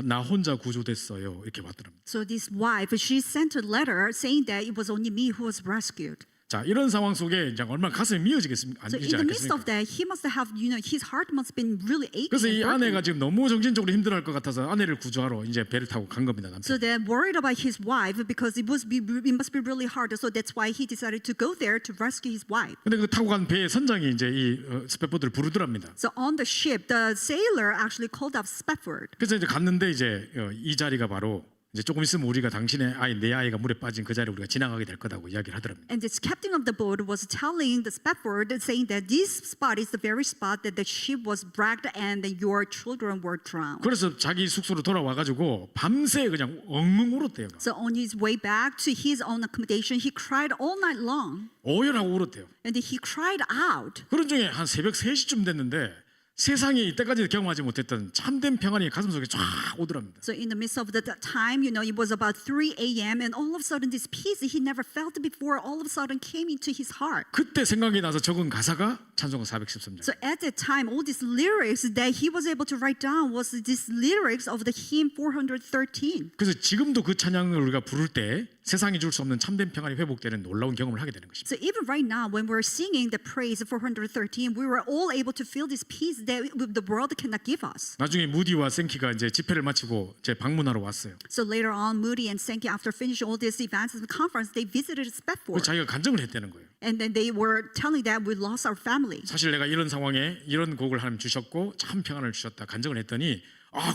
[SPEAKER 1] 나 혼자 구조됐어요 이렇게 왔더랍니다.
[SPEAKER 2] So this wife, she sent a letter saying that it was only me who was rescued.
[SPEAKER 1] 자, 이런 상황 속에 이제 얼마나 가슴이 미어지겠습니까?
[SPEAKER 2] So
[SPEAKER 1] 아니지
[SPEAKER 2] in the midst
[SPEAKER 1] 않겠습니까?
[SPEAKER 2] of that, he must have, his heart must have been really aching.
[SPEAKER 1] 그래서 이
[SPEAKER 2] and broken.
[SPEAKER 1] 아내가 지금 너무 정신적으로 힘들어할 것 같아서 아내를 구조하러 이제 배를 타고 간 겁니다. 남편.
[SPEAKER 2] So they're worried about his wife because it must be really hard. So that's why he decided to go there to rescue his wife.
[SPEAKER 1] 근데 그 타고 간 배의 선장이 이제 이 스페포드를 부르더랍니다.
[SPEAKER 2] So on the ship, the sailor actually called up Spafford.
[SPEAKER 1] 그래서 이제 갔는데 이제 이 자리가 바로 이제 조금 있으면 우리가 당신의 아이, 내 아이가 물에 빠진 그 자리를 우리가 지나가게 될 거다고 이야기를 하더랍니다.
[SPEAKER 2] And this captain of the boat was telling the Spafford, saying that this spot is the very spot that the ship was wrecked and that your children were drowned.
[SPEAKER 1] 그래서 자기 숙소로 돌아와 가지고 밤새 그냥 엉엉 울었대요.
[SPEAKER 2] So on his way back to his own accommodation, he cried all night long.
[SPEAKER 1] 오열하고 울었대요.
[SPEAKER 2] And he cried out.
[SPEAKER 1] 그런 중에 한 새벽 3시쯤 됐는데 세상에 이때까지 경험하지 못했던 참된 평안이 가슴속에 쫙 오더랍니다.
[SPEAKER 2] So in the midst of the time, it was about 3 a.m. and all of a sudden this peace he never felt before all of a sudden came into his heart.
[SPEAKER 1] 그때 생각이 나서 적은 가사가 찬송가 413장.
[SPEAKER 2] So at that time, all these lyrics that he was able to write down was these lyrics of the hymn 413.
[SPEAKER 1] 그래서 지금도 그 찬양을 우리가 부를 때 세상이 줄 수 없는 참된 평안이 회복되는 놀라운 경험을 하게 되는 것입니다.
[SPEAKER 2] So even right now, when we're singing the praise 413, we were all able to feel this peace that the world cannot give us.
[SPEAKER 1] 나중에 무디와 생키가 이제 집회를 마치고 제 방문하러 왔어요.
[SPEAKER 2] So later on, Moody and Sankey, after finishing all these events and conference, they visited
[SPEAKER 1] 그래서
[SPEAKER 2] Spafford.
[SPEAKER 1] 자기가 간증을 했다는 거예요.
[SPEAKER 2] And then they were telling that we lost our family.
[SPEAKER 1] 사실 내가 이런 상황에 이런 곡을 하나님 주셨고 참 평안을 주셨다 간증을 했더니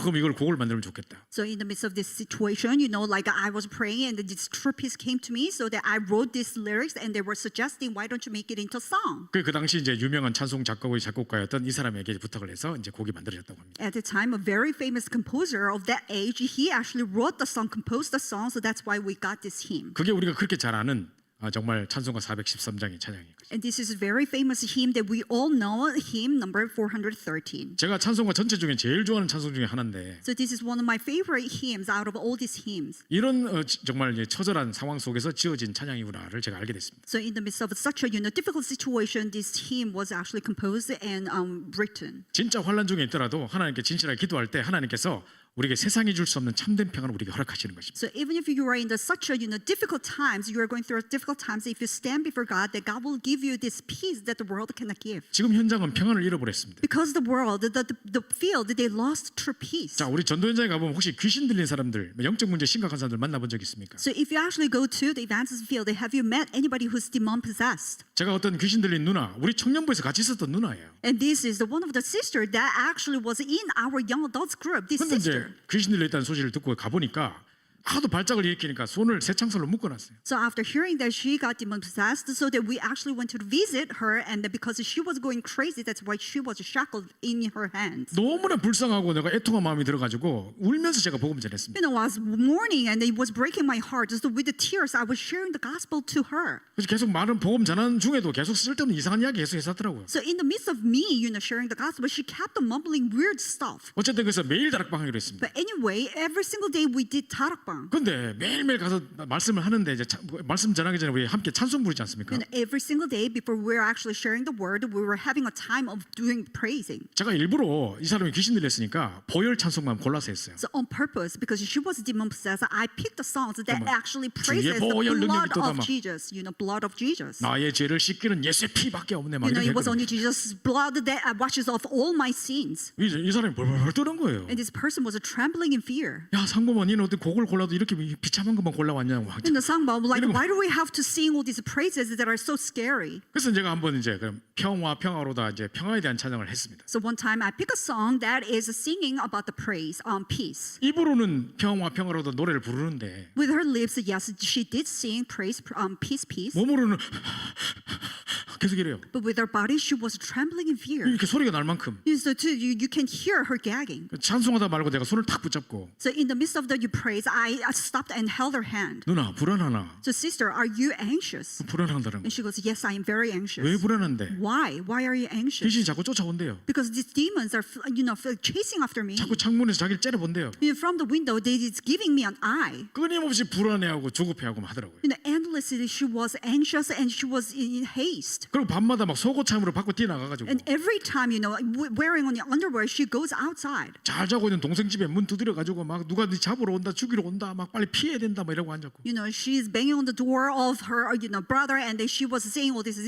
[SPEAKER 1] 그럼 이걸 곡을 만들면 좋겠다.
[SPEAKER 2] So in the midst of this situation, like I was praying and this true peace came to me so that I wrote these lyrics and they were suggesting why don't you make it into song.
[SPEAKER 1] 그 당시 이제 유명한 찬송 작곡의 작곡가였던 이 사람에게 부탁을 해서 이제 곡이 만들어졌다고 합니다.
[SPEAKER 2] At the time, a very famous composer of that age, he actually wrote the song, composed the song, so that's why we got this hymn.
[SPEAKER 1] 그게 우리가 그렇게 잘 아는 정말 찬송가 413장의 찬양인 거죠.
[SPEAKER 2] And this is a very famous hymn that we all know, hymn number 413.
[SPEAKER 1] 제가 찬송가 전체 중에 제일 좋아하는 찬송 중에 하나인데
[SPEAKER 2] So this is one of my favorite hymns out of all these hymns.
[SPEAKER 1] 이런 정말 이제 처절한 상황 속에서 지어진 찬양이구나를 제가 알게 됐습니다.
[SPEAKER 2] So in the midst of such a difficult situation, this hymn was actually composed and written.
[SPEAKER 1] 진짜 환난 중에 있더라도 하나님께 진실하게 기도할 때 하나님께서 우리에게 세상이 줄 수 없는 참된 평안을 우리에게 허락하시는 것입니다.
[SPEAKER 2] So even if you are in such a difficult times, you are going through difficult times. If you stand before God, that God will give you this peace that the world cannot give.
[SPEAKER 1] 지금 현장은 평안을 잃어버렸습니다.
[SPEAKER 2] Because the world, the field, they lost true peace.
[SPEAKER 1] 자, 우리 전도 현장에 가보면 혹시 귀신 들린 사람들, 영적 문제 심각한 사람들 만나본 적 있습니까?
[SPEAKER 2] So if you actually go to the evangelism field, have you met anybody who's demon possessed?
[SPEAKER 1] 제가 어떤 귀신 들린 누나, 우리 청년부에서 같이 있었던 누나예요.
[SPEAKER 2] And this is one of the sister that actually was in our young adults group. This
[SPEAKER 1] 근데
[SPEAKER 2] sister.
[SPEAKER 1] 이제 귀신 들렸다는 소식을 듣고 가보니까 하도 발작을 일으키니까 손을 새창살로 묶어놨어요.
[SPEAKER 2] So after hearing that she got demon possessed, so that we actually went to visit her, and that because she was going crazy, that's why she was shackled in her hands.
[SPEAKER 1] 너무나 불쌍하고 내가 애통한 마음이 들어가지고 울면서 제가 복음 전했습니다.
[SPEAKER 2] I was mourning, and it was breaking my heart. So with the tears, I was sharing the gospel to her.
[SPEAKER 1] 그래서 계속 많은 복음 전하는 중에도 계속 쓸데없는 이상한 이야기 계속 했었더라고요.
[SPEAKER 2] So in the midst of me, sharing the gospel, she kept on mumbling weird stuff.
[SPEAKER 1] 어쨌든 그래서 매일 다락방 하기로 했습니다.
[SPEAKER 2] But anyway, every single day we did tarakbang.
[SPEAKER 1] 근데 매일매일 가서 말씀을 하는데 이제 말씀 전하기 전에 우리 함께 찬송 부르지 않습니까?
[SPEAKER 2] And every single day before we were actually sharing the word, we were having a time of doing praising.
[SPEAKER 1] 제가 일부러 이 사람이 귀신 들렸으니까 보혈 찬송만 골라서 했어요.
[SPEAKER 2] So on purpose, because she was demon possessed, I picked the songs that actually praises the
[SPEAKER 1] 보혈 능력이
[SPEAKER 2] blood
[SPEAKER 1] 또다마.
[SPEAKER 2] of Jesus. Blood of Jesus.
[SPEAKER 1] 나의 죄를 씻기는 예수의 피밖에 없네. 막 이렇게
[SPEAKER 2] It was
[SPEAKER 1] 했거든요.
[SPEAKER 2] only Jesus' blood that washes off all my sins.
[SPEAKER 1] 이 사람이 벌벌 떠는 거예요.
[SPEAKER 2] And this person was trembling in fear.
[SPEAKER 1] 야, 상고만 니는 어떻게 곡을 골라도 이렇게 비참한 것만 골라왔냐고.
[SPEAKER 2] In the song, like,
[SPEAKER 1] 이러고-
[SPEAKER 2] why do we have to sing all these praises that are so scary?
[SPEAKER 1] 그래서 제가 한번 이제 그럼 평화로다 이제 평화에 대한 찬양을 했습니다.
[SPEAKER 2] So one time I picked a song that is singing about the praise on peace.
[SPEAKER 1] 입으로는 평화로다 노래를 부르는데
[SPEAKER 2] With her lips, yes, she did sing praise, peace, peace.
[SPEAKER 1] 몸으로는 계속 이래요.
[SPEAKER 2] But with her body, she was trembling in fear.
[SPEAKER 1] 이렇게 소리가 날 만큼
[SPEAKER 2] So too, you can hear her gagging.
[SPEAKER 1] 찬송하다 말고 내가 손을 탁 붙잡고
[SPEAKER 2] So in the midst of the praise, I stopped and held her hand.
[SPEAKER 1] 누나 불안하나?
[SPEAKER 2] So sister, are you anxious?
[SPEAKER 1] 불안하다는 거.
[SPEAKER 2] And she goes, yes, I am very
[SPEAKER 1] 왜
[SPEAKER 2] anxious.
[SPEAKER 1] 불안한데?
[SPEAKER 2] Why? Why are you anxious?
[SPEAKER 1] 귀신이 자꾸 쫓아온대요.
[SPEAKER 2] Because these demons are, chasing after me.
[SPEAKER 1] 자꾸 창문에서 자기를 째려본대요.
[SPEAKER 2] From the window, it's giving me an eye.
[SPEAKER 1] 끊임없이 불안해하고 조급해하고 하더라고요.
[SPEAKER 2] Endlessly, she was anxious and she was in haste.
[SPEAKER 1] 그리고 밤마다 막 속옷참으로 밖으로 뛰어나가가지고
[SPEAKER 2] And every time, wearing on your underwear, she goes outside.
[SPEAKER 1] 잘 자고 있는 동생 집에 문 두드려가지고 막 누가 네 잡으러 온다, 죽이러 온다, 막 빨리 피해야 된다, 막 이러고 앉았고.
[SPEAKER 2] She's banging on the door of her, brother, and then she was saying, "Oh, this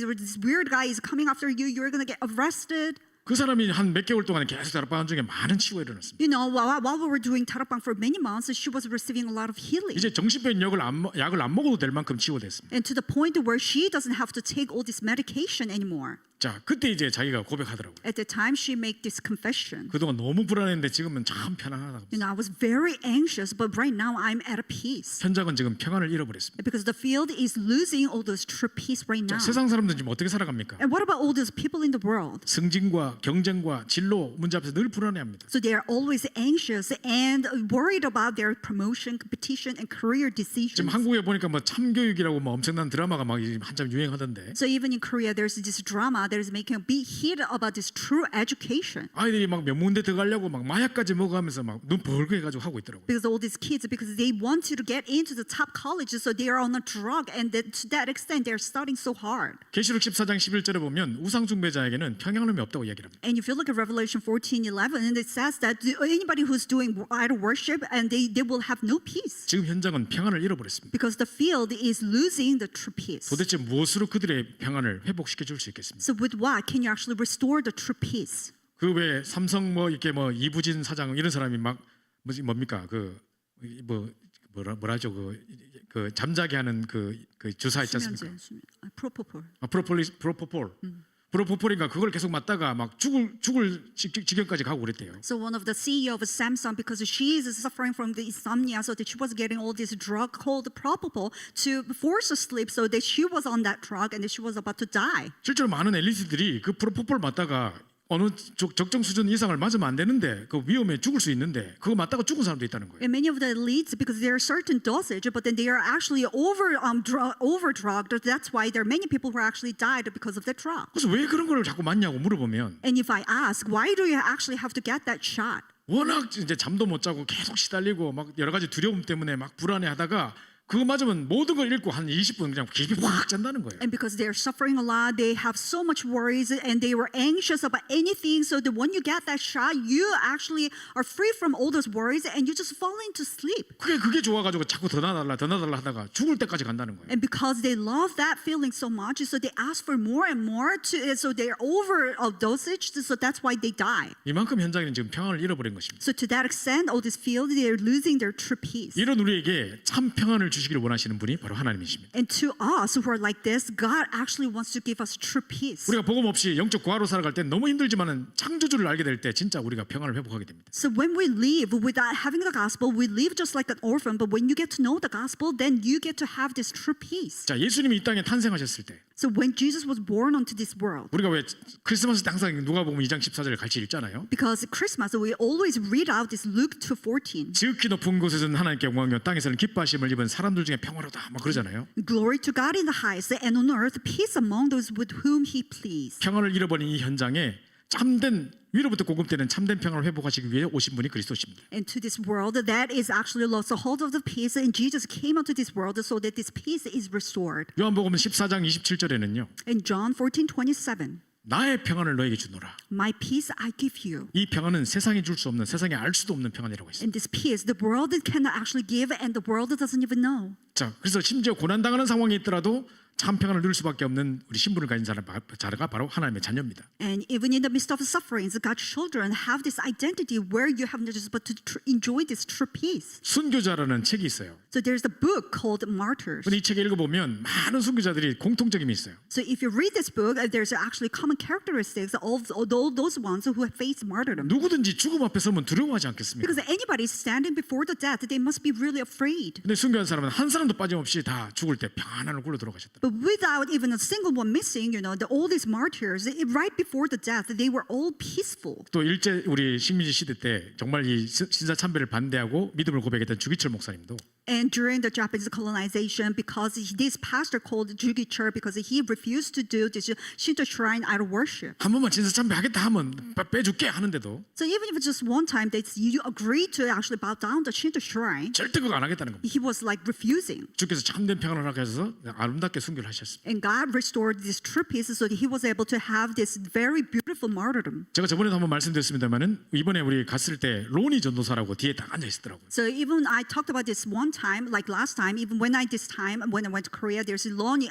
[SPEAKER 2] weird guy is coming after you. You're gonna get arrested."
[SPEAKER 1] 그 사람이 한 몇 개월 동안 계속 다락방 중에 많은 치유가 일어났습니다.
[SPEAKER 2] While we were doing 다락방 for many months, she was receiving a lot of healing.
[SPEAKER 1] 이제 정신병 약을 안 먹어도 될 만큼 치유됐습니다.
[SPEAKER 2] And to the point where she doesn't have to take all this medication anymore.
[SPEAKER 1] 자, 그때 이제 자기가 고백하더라고요.
[SPEAKER 2] At the time, she made this confession.
[SPEAKER 1] 그동안 너무 불안했는데 지금은 참 편안하다고.
[SPEAKER 2] I was very anxious, but right now I'm at a peace.
[SPEAKER 1] 현장은 지금 평안을 잃어버렸습니다.
[SPEAKER 2] Because the field is losing all those true peace right now.
[SPEAKER 1] 자, 세상 사람들은 지금 어떻게 살아갑니까?
[SPEAKER 2] And what about all those people in the world?
[SPEAKER 1] 승진과 경쟁과 진로 문제 앞에서 늘 불안해합니다.
[SPEAKER 2] So they are always anxious and worried about their promotion, competition, and career
[SPEAKER 1] 지금
[SPEAKER 2] decisions.
[SPEAKER 1] 한국에 보니까 뭐 참교육이라고 뭐 엄청난 드라마가 막 한참 유행하던데
[SPEAKER 2] So even in Korea, there's this drama that is making a big hit about this true education.
[SPEAKER 1] 아이들이 막 명문대 들어가려고 막 마약까지 먹어가면서 막 눈 벌게 해가지고 하고 있더라고요.
[SPEAKER 2] Because all these kids, because they want to get into the top colleges, so they are on a drug, and to that extent, they're studying so hard.
[SPEAKER 1] 계시록 14장 11절에 보면 우상 숭배자에게는 평안함이 없다고 이야기를 합니다.
[SPEAKER 2] And if you look at Revelation 14:11, and it says that anybody who's doing idol worship, and they will have no peace.
[SPEAKER 1] 지금 현장은 평안을 잃어버렸습니다.
[SPEAKER 2] Because the field is losing the true peace.
[SPEAKER 1] 도대체 무엇으로 그들의 평안을 회복시켜 줄 수 있겠습니까?
[SPEAKER 2] So with what can you actually restore the true peace?
[SPEAKER 1] 그 왜 삼성 뭐 이렇게 뭐 이부진 사장 이런 사람이 막 뭡니까 뭐라죠 그 잠자게 하는 그 주사 있지 않습니까?
[SPEAKER 2] 프로포폴.
[SPEAKER 1] 프로포폴인가 그걸 계속 맞다가 막 죽을 지경까지 가고 그랬대요.
[SPEAKER 2] So one of the CEO of Samsung, because she is suffering from the insomnia, so that she was getting all this drug called propofol to force her sleep, so that she was on that drug and that she was about to die.
[SPEAKER 1] 실제로 많은 엘리트들이 그 프로포폴 맞다가 어느 적정 수준 이상을 맞으면 안 되는데 그 위험에 죽을 수 있는데 그거 맞다가 죽은 사람도 있다는 거예요.
[SPEAKER 2] And many of the elites, because there are certain dosage, but then they are actually over drugged. That's why there are many people who actually died because of the drug.
[SPEAKER 1] 그래서 왜 그런 걸 자꾸 맞냐고 물어보면
[SPEAKER 2] And if I ask, why do you actually have to get that shot?
[SPEAKER 1] 워낙 이제 잠도 못 자고 계속 시달리고 막 여러 가지 두려움 때문에 막 불안해하다가 그거 맞으면 모든 걸 잃고 한 20분 그냥 깊이 확 잔다는 거예요.
[SPEAKER 2] And because they're suffering a lot, they have so much worries, and they were anxious about anything. So that when you get that shot, you actually are free from all those worries, and you just fall into sleep.
[SPEAKER 1] 그게 좋아가지고 자꾸 더 놔달라 하다가 죽을 때까지 간다는 거예요.
[SPEAKER 2] And because they love that feeling so much, so they ask for more and more. So they're over dosage. So that's why they die.
[SPEAKER 1] 이만큼 현장에는 지금 평안을 잃어버린 것입니다.
[SPEAKER 2] So to that extent, all this field, they're losing their true peace.
[SPEAKER 1] 이런 우리에게 참 평안을 주시기를 원하시는 분이 바로 하나님이십니다.
[SPEAKER 2] And to us who are like this, God actually wants to give us true peace.
[SPEAKER 1] 우리가 복음 없이 영적 고아로 살아갈 때 너무 힘들지만은 창조주를 알게 될 때 진짜 우리가 평안을 회복하게 됩니다.
[SPEAKER 2] So when we live without having the gospel, we live just like an orphan. But when you get to know the gospel, then you get to have this true peace.
[SPEAKER 1] 자, 예수님이 이 땅에 탄생하셨을 때
[SPEAKER 2] So when Jesus was born onto this world,
[SPEAKER 1] 우리가 왜 크리스마스 때 항상 누가복음 2장 14절을 같이 읽잖아요.
[SPEAKER 2] because Christmas we always read out this Luke 2:14.
[SPEAKER 1] 지극히 높은 곳에서는 하나님께 영광이요 땅에서는 기뻐하심을 입은 사람들 중에 평화로다 막 그러잖아요.
[SPEAKER 2] Glory to God in the highest, and on earth peace among those with whom He pleased.
[SPEAKER 1] 평안을 잃어버린 이 현장에 참된 위로부터 고급되는 참된 평안을 회복하시기 위해 오신 분이 그리스도십니다.
[SPEAKER 2] And to this world that is actually lost a hold of the peace, and Jesus came onto this world so that this peace is restored.
[SPEAKER 1] 요한복음 14장 27절에는요.
[SPEAKER 2] In John 14:27,
[SPEAKER 1] 나의 평안을 너에게 주노라.
[SPEAKER 2] My peace I give you.
[SPEAKER 1] 이 평안은 세상이 줄 수 없는, 세상이 알 수도 없는 평안이라고 했습니다.
[SPEAKER 2] And this peace, the world cannot actually give, and the world doesn't even know.
[SPEAKER 1] 자, 그래서 심지어 고난 당하는 상황에 있더라도 참 평안을 누릴 수밖에 없는 우리 신분을 가진 자가 바로 하나님의 자녀입니다.
[SPEAKER 2] And even in the midst of sufferings, God's children have this identity where you have not just but to enjoy this true peace.
[SPEAKER 1] 순교자라는 책이 있어요.
[SPEAKER 2] So there's a book called Martyrs.
[SPEAKER 1] 근데 이 책을 읽어보면 많은 순교자들이 공통점이 있어요.
[SPEAKER 2] So if you read this book, there's actually common characteristics of all those ones who have faced martyrdom.
[SPEAKER 1] 누구든지 죽음 앞에 서면 두려워하지 않겠습니까?
[SPEAKER 2] Because anybody standing before the death, they must be really afraid.
[SPEAKER 1] 근데 순교한 사람은 한 사람도 빠짐없이 다 죽을 때 평안을 굴러 들어가셨다.
[SPEAKER 2] But without even a single one missing, all these martyrs, right before the death, they were all peaceful.
[SPEAKER 1] 또 일제 우리 식민지 시대 때 정말 이 신사 참배를 반대하고 믿음을 고백했던 주기철 목사님도
[SPEAKER 2] And during the Japanese colonization, because this pastor called Jugichur, because he refused to do this Shinto shrine idol worship.
[SPEAKER 1] 한 번만 진짜 참배하겠다 하면 빼줄게 하는데도
[SPEAKER 2] So even if it's just one time that you agreed to actually bow down the Shinto shrine,
[SPEAKER 1] 절대 그거 안 하겠다는 겁니다.
[SPEAKER 2] he was like refusing.
[SPEAKER 1] 주께서 참된 평안을 하게 하셔서 아름답게 순교를 하셨습니다.
[SPEAKER 2] And God restored this true peace so that he was able to have this very beautiful martyrdom.
[SPEAKER 1] 제가 저번에도 한번 말씀드렸습니다만은 이번에 우리 갔을 때 로니 전도사라고 뒤에 딱 앉아 있었더라고요.
[SPEAKER 2] So even I talked about this one time, like last time, even when I went to Korea, there's Loni,